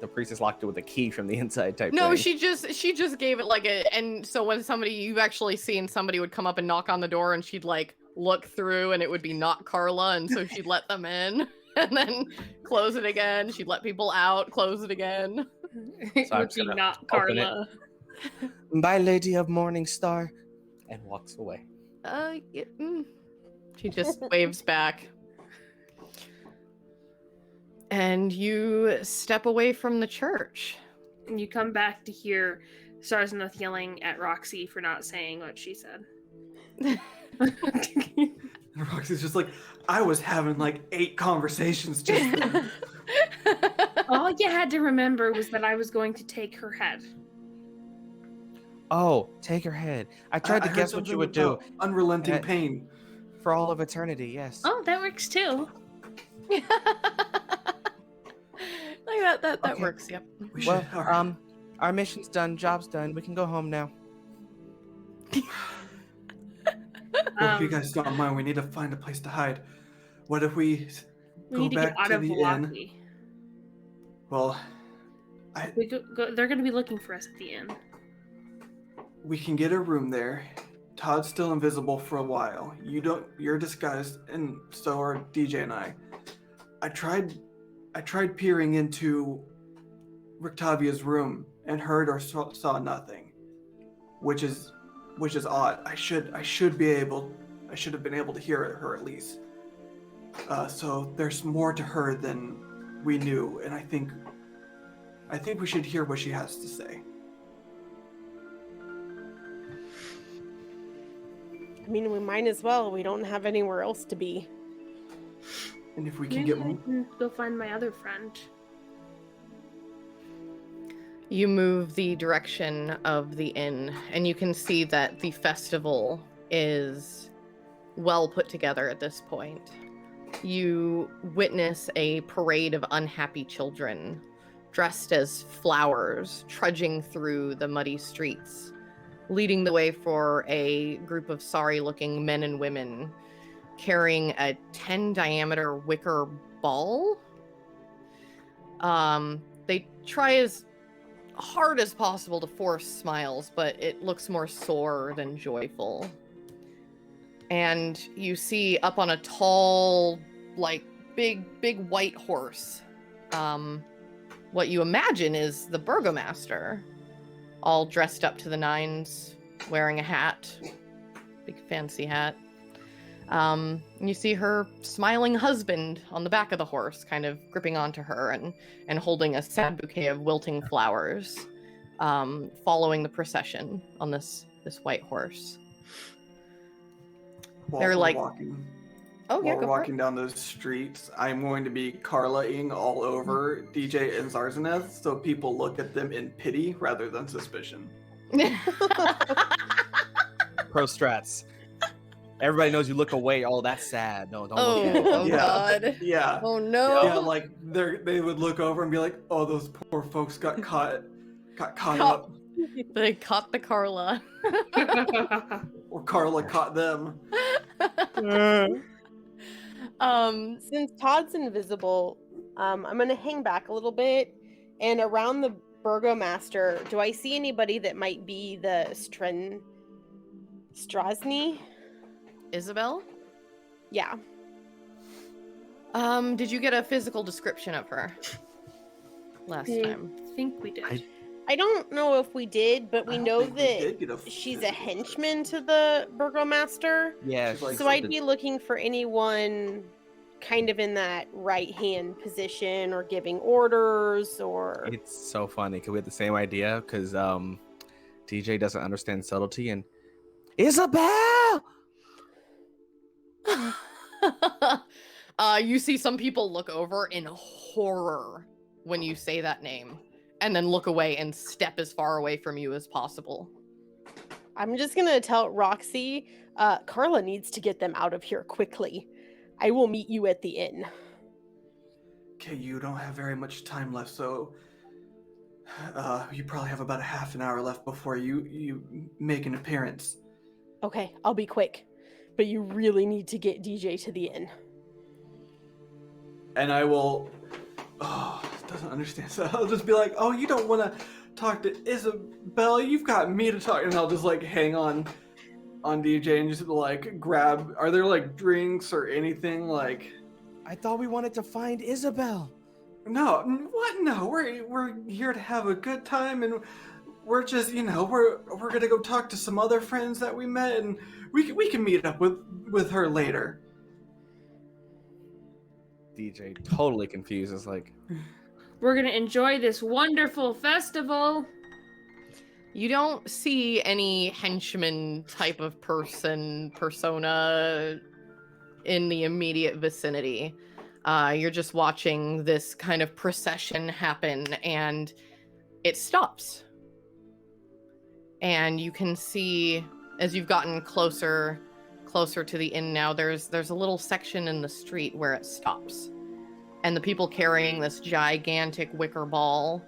B: the priestess locked it with a key from the inside type
A: No,
B: thing?
A: she just gave it like and so when you've actually seen somebody would come up and knock on the door and she'd like look through and it would be not Carla, and so she'd let them in and then close it again. She'd let people out, close it again.
C: It
B: So I'm
C: would be
B: just gonna
C: not
B: open it.
C: Carla.
B: Bye, Lady of Morning Star, and walks away.
A: She just waves back. And you step away from the church.
C: And you come back to hear Sarzanath yelling at Roxy for not saying what she said.
E: And Roxy's just like, I was having like 8 conversations just then.
C: All you had to remember was that I was going to take her head.
B: Oh, take her head. I tried to
E: heard
B: guess what you
E: something
B: would do
E: about unrelenting
B: Uh,
E: pain.
B: for all of eternity. Yes.
C: Oh, that works too.
A: Like that
B: Okay.
A: works, yep.
E: We should,
B: Well,
E: all right.
B: our mission's done. Job's done. We can go home now.
E: Well, if you guys don't mind, we need to find a place to hide. What if we
C: We
E: go
C: need to
E: back
C: get out
E: to
C: of
E: the inn?
C: Velocity.
E: Well,
C: They're going to be looking for us at the inn.
E: we can get a room there. Todd's still invisible for a while. You're disguised, and so are DJ and I. I tried peering into Rictavia's room and heard or saw nothing, which is odd. I should have been able to hear her at least. So there's more to her than we knew, and I think we should hear what she has to say.
D: I mean, we might as well. We don't have anywhere else to be.
E: And if we can
C: Maybe
E: get
C: I
E: more.
C: can go find my other friend.
A: You move the direction of the inn, and you can see that the festival is well put together at this point. You witness a parade of unhappy children, dressed as flowers, trudging through the muddy streets, leading the way for a group of sorry-looking men and women carrying a 10-diameter wicker ball. They try as hard as possible to force smiles, but it looks more sore than joyful. And you see up on a tall, like, big white horse, what you imagine is the burgomaster, all dressed up to the nines, wearing a hat, big fancy hat. You see her smiling husband on the back of the horse, kind of gripping onto her and holding a sad bouquet of wilting flowers, following the procession on this white horse.
E: While
A: They're
E: we're
A: like,
E: walking,
A: oh yeah,
E: while we're
A: go for it.
E: walking down those streets, I'm going to be Carla-ing all over DJ and Zarzaneth, so people look at them in pity rather than suspicion.
B: Pro strats. Everybody knows you look away. Oh, that's sad. No, don't look at it.
A: Oh
E: Yeah.
A: God.
E: Yeah.
A: Oh no.
E: Yeah, like they would look over and be like, "Oh, those poor folks got caught up,
A: They caught the Carla.
E: or Carla caught them."
D: Since Todd's invisible, I'm gonna hang back a little bit, and around the burgomaster, do I see anybody that might be the Strasny?
A: Isabel?
D: Yeah.
A: Did you get a physical description of her last time?
C: I think we did.
D: I don't know if we did, but
E: I
D: we
E: don't
D: know
E: think we
D: that
E: did get a
D: she's a
E: physical
D: henchman to the burgomaster.
B: Yeah,
E: She's like-
D: So I'd be looking for anyone kind of in that right hand position or giving orders or
B: It's so funny because we had the same idea because DJ doesn't understand subtlety and Isabel.
A: You see some people look over in horror when you say that name, and then look away and step as far away from you as possible.
D: I'm just gonna tell Roxy, Carla needs to get them out of here quickly. I will meet you at the inn.
E: Okay, you don't have very much time left, so you probably have about a half an hour left before you make an appearance.
D: Okay, I'll be quick. But you really need to get DJ to the inn.
E: And I will. Oh, doesn't understand. So I'll just be like, "Oh, you don't want to talk to Isabel? You've got me to talk." And I'll just like hang on DJ and just like grab. Are there like drinks or anything like?
B: I thought we wanted to find Isabel.
E: No, what? No, we're here to have a good time, and we're just we're gonna go talk to some other friends that we met, and we can meet up with her later.
B: DJ totally confused. It's like,
C: We're gonna enjoy this wonderful festival.
A: You don't see any henchman type of persona in the immediate vicinity. You're just watching this kind of procession happen, and it stops. And you can see, as you've gotten closer to the inn now, there's a little section in the street where it stops. And the people carrying this gigantic wicker ball,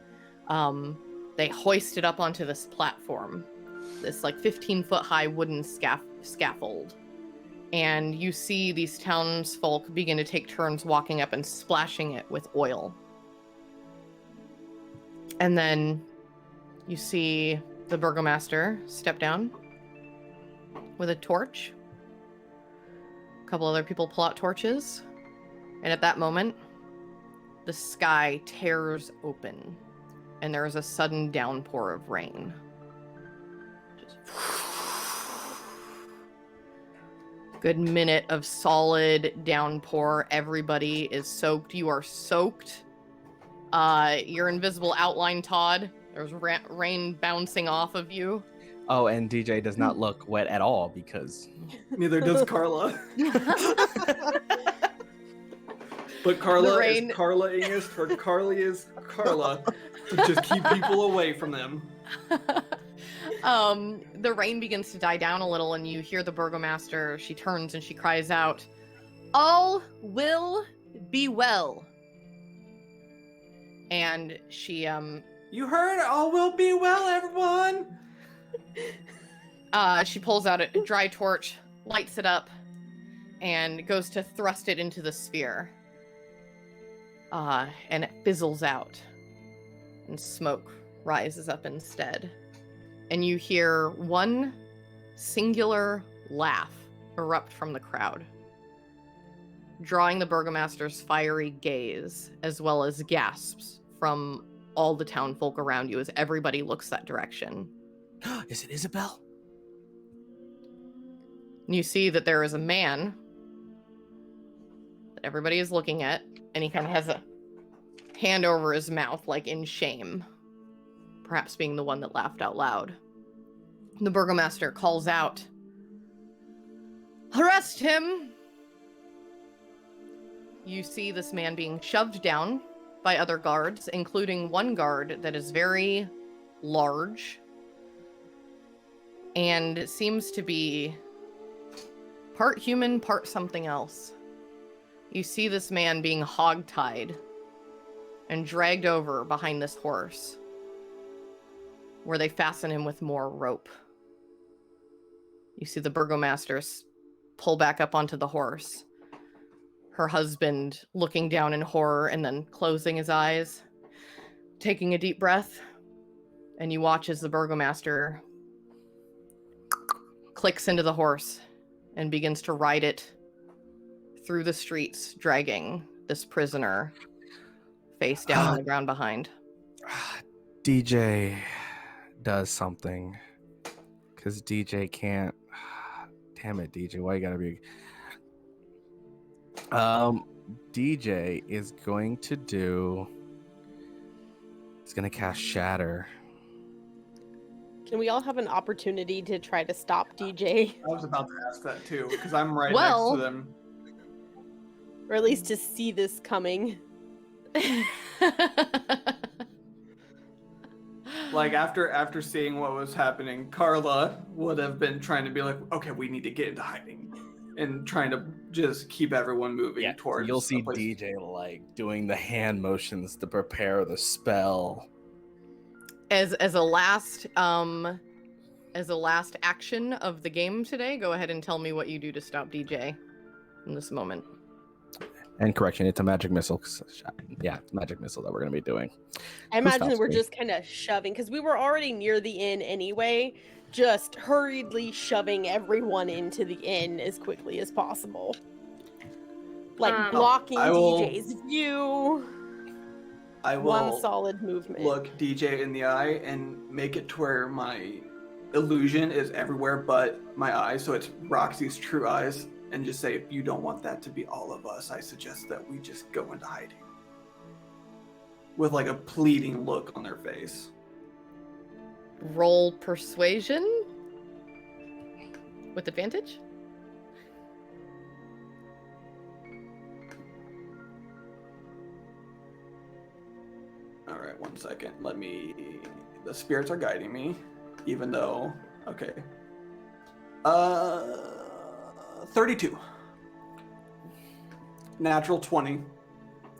A: they hoist it up onto this platform, this like 15-foot high wooden scaffold. And you see these townsfolk begin to take turns walking up and splashing it with oil. And then you see the burgomaster step down with a torch. A couple other people pull out torches. And at that moment, the sky tears open and there is a sudden downpour of rain. Just good minute of solid downpour. Everybody is soaked. You are soaked. Your invisible outline, Todd. There's rain bouncing off of you.
B: oh, and DJ does not look wet at all because
E: Neither does Carla. But Carla
A: rain-
E: is Carla-ing for Carly is Carla. To just keep people away from them.
A: The rain begins to die down a little, and you hear the burgomaster. She turns and she cries out, "All will be well." And she
E: You heard? All will be well, everyone.
A: she pulls out a dry torch, lights it up, and goes to thrust it into the sphere. And it fizzles out, and smoke rises up instead. And you hear one singular laugh erupt from the crowd, drawing the burgomaster's fiery gaze, as well as gasps from all the townfolk around you as everybody looks that direction.
B: Is it Isabel?
A: And you see that there is a man that everybody is looking at, and he kind of has a hand over his mouth, like in shame, perhaps being the one that laughed out loud. The burgomaster calls out, "Arrest him!" You see this man being shoved down by other guards, including one guard that is very large and seems to be part human, part something else. You see this man being hogtied and dragged over behind this horse, where they fasten him with more rope. You see the burgomaster pull back up onto the horse, her husband looking down in horror and then closing his eyes, taking a deep breath, and you watch as the burgomaster clicks into the horse and begins to ride it through the streets, dragging this prisoner face down on the ground behind.
B: DJ does something. Because DJ can't... Damn it, DJ. Why you gotta be... DJ is going to do... He's gonna cast Shatter.
D: Can we all have an opportunity to try to stop DJ?
E: I was about to ask that too, because I'm right
A: Well-
E: next to them.
D: Or at least to see this coming.
E: Like after seeing what was happening, Carla would have been trying to be like, okay, we need to get into hiding, and trying to just keep everyone moving towards.
B: You'll see
E: a place-
B: DJ like doing the hand motions to prepare the spell.
A: As a last action of the game today, go ahead and tell me what you do to stop DJ in this moment.
B: And correction, it's a magic missile. Yeah, it's a magic missile that we're going to be doing.
D: I imagine
B: stops
D: that we're
B: me?
D: just kind of shoving, because we were already near the inn anyway, just hurriedly shoving everyone into the inn as quickly as possible. Like blocking
E: I will-
D: DJ's view.
E: I will
D: One solid movement.
E: look DJ in the eye and make it to where my illusion is everywhere but my eyes, so it's Roxy's true eyes, and just say, if you don't want that to be all of us, I suggest that we just go into hiding. With like a pleading look on their face.
A: Roll persuasion with advantage.
E: All right, 1 second. The spirits are guiding me, even though, okay. 32. Natural 20.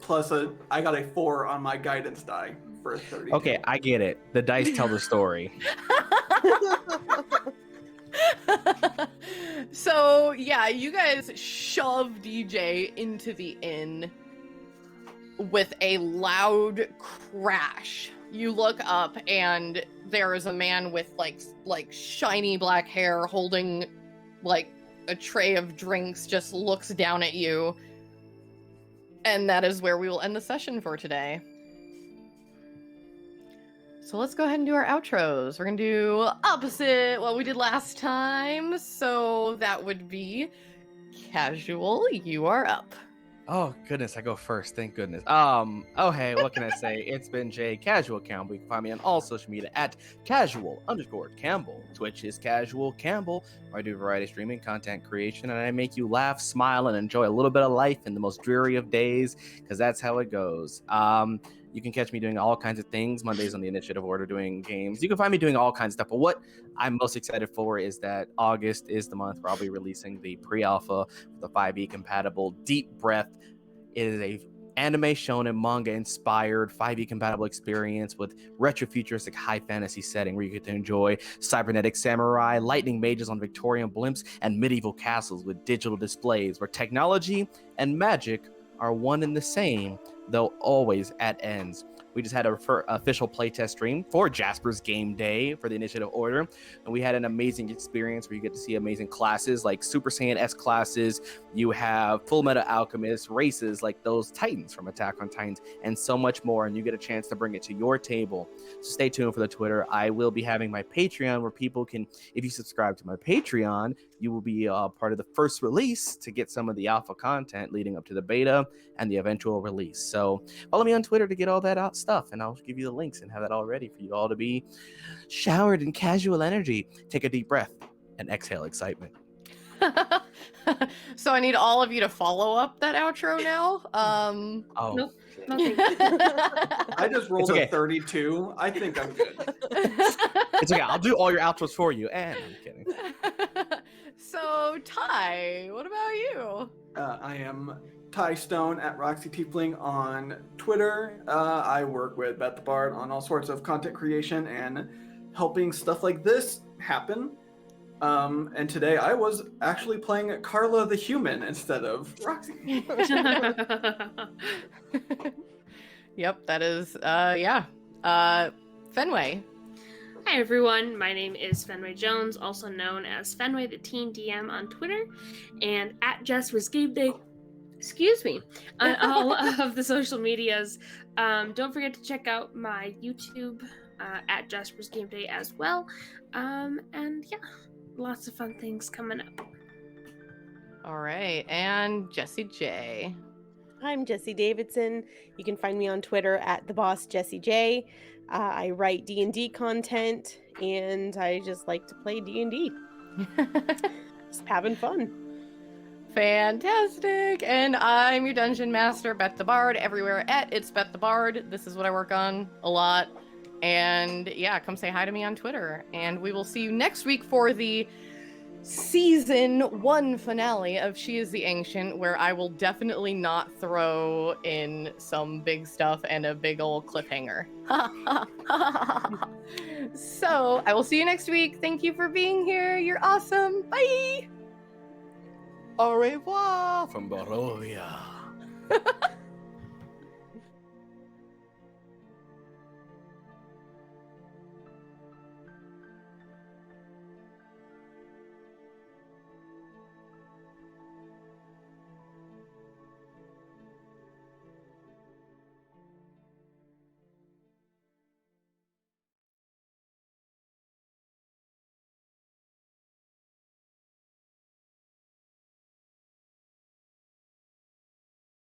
E: Plus I got a 4 on my guidance die for a 32.
B: Okay, I get it. The dice tell the story.
A: So, yeah, you guys shove DJ into the inn with a loud crash. You look up and there is a man with like shiny black hair holding like a tray of drinks, just looks down at you. And that is where we will end the session for today. So let's go ahead and do our outros. We're going to do opposite what we did last time. So that would be Casual, you are up.
B: Oh goodness, I go first. Thank goodness. Oh hey, what can I say? It's been Jay Casual Campbell. You can find me on all social media at casual_Campbell. Twitch is Casual Campbell, where I do variety streaming, content creation, and I make you laugh, smile, and enjoy a little bit of life in the most dreary of days, because that's how it goes. You can catch me doing all kinds of things. Mondays on the Initiative Order doing games. You can find me doing all kinds of stuff. But what I'm most excited for is that August is the month where I'll be releasing the pre-alpha with the 5e compatible Deep Breath. It is a anime shonen manga inspired 5e compatible experience with retro futuristic high fantasy setting where you get to enjoy cybernetic samurai, lightning mages on Victorian blimps, and medieval castles with digital displays where technology and magic are one and the same, though always at ends. We just had a official playtest stream for Jasper's Game Day for the Initiative Order, and we had an amazing experience where you get to see amazing classes like Super Saiyan S classes. You have Full Metal Alchemist races like those Titans from Attack on Titans, and so much more. And you get a chance to bring it to your table. So stay tuned for the Twitter. I will be having my Patreon where people can, if you subscribe to my Patreon, you will be part of the first release to get some of the alpha content leading up to the beta and the eventual release. So follow me on Twitter to get all that stuff, and I'll give you the links and have that all ready for you all to be showered in casual energy. Take a deep breath and exhale excitement.
A: So I need all of you to follow up that outro now.
B: Oh,
C: Nope. Nothing.
E: I just rolled
B: okay.
E: a 32. I think I'm good.
B: It's okay. I'll do all your outros for you. And I'm kidding.
A: So Ty, what about you?
E: I am Ty Stone at Roxy Tiefling on Twitter. I work with Beth the Bard on all sorts of content creation and helping stuff like this happen. And today I was actually playing Carla the Human instead of Roxy.
A: Yep, that is Fenway.
C: Hi everyone, my name is Fenway Jones, also known as Fenway the Teen DM on Twitter, and at Jasper's Game Day, on all of the social medias. Don't forget to check out my YouTube at Jasper's Game Day as well. And yeah, lots of fun things coming up.
A: All right, and Jessie J.
D: I'm Jessie Davidson. You can find me on Twitter at @thebossjessiej. I write D&D content, and I just like to play D&D. Just having fun.
A: Fantastic. And I'm your Dungeon Master, Beth the Bard, everywhere at It's Beth the Bard. This is what I work on a lot. And yeah, come say hi to me on Twitter. And we will see you next week for the Season 1 finale of She is the Ancient, where I will definitely not throw in some big stuff and a big old cliffhanger. So, I will see you next week. Thank you for being here. You're awesome. Bye!
B: Au revoir from Barovia.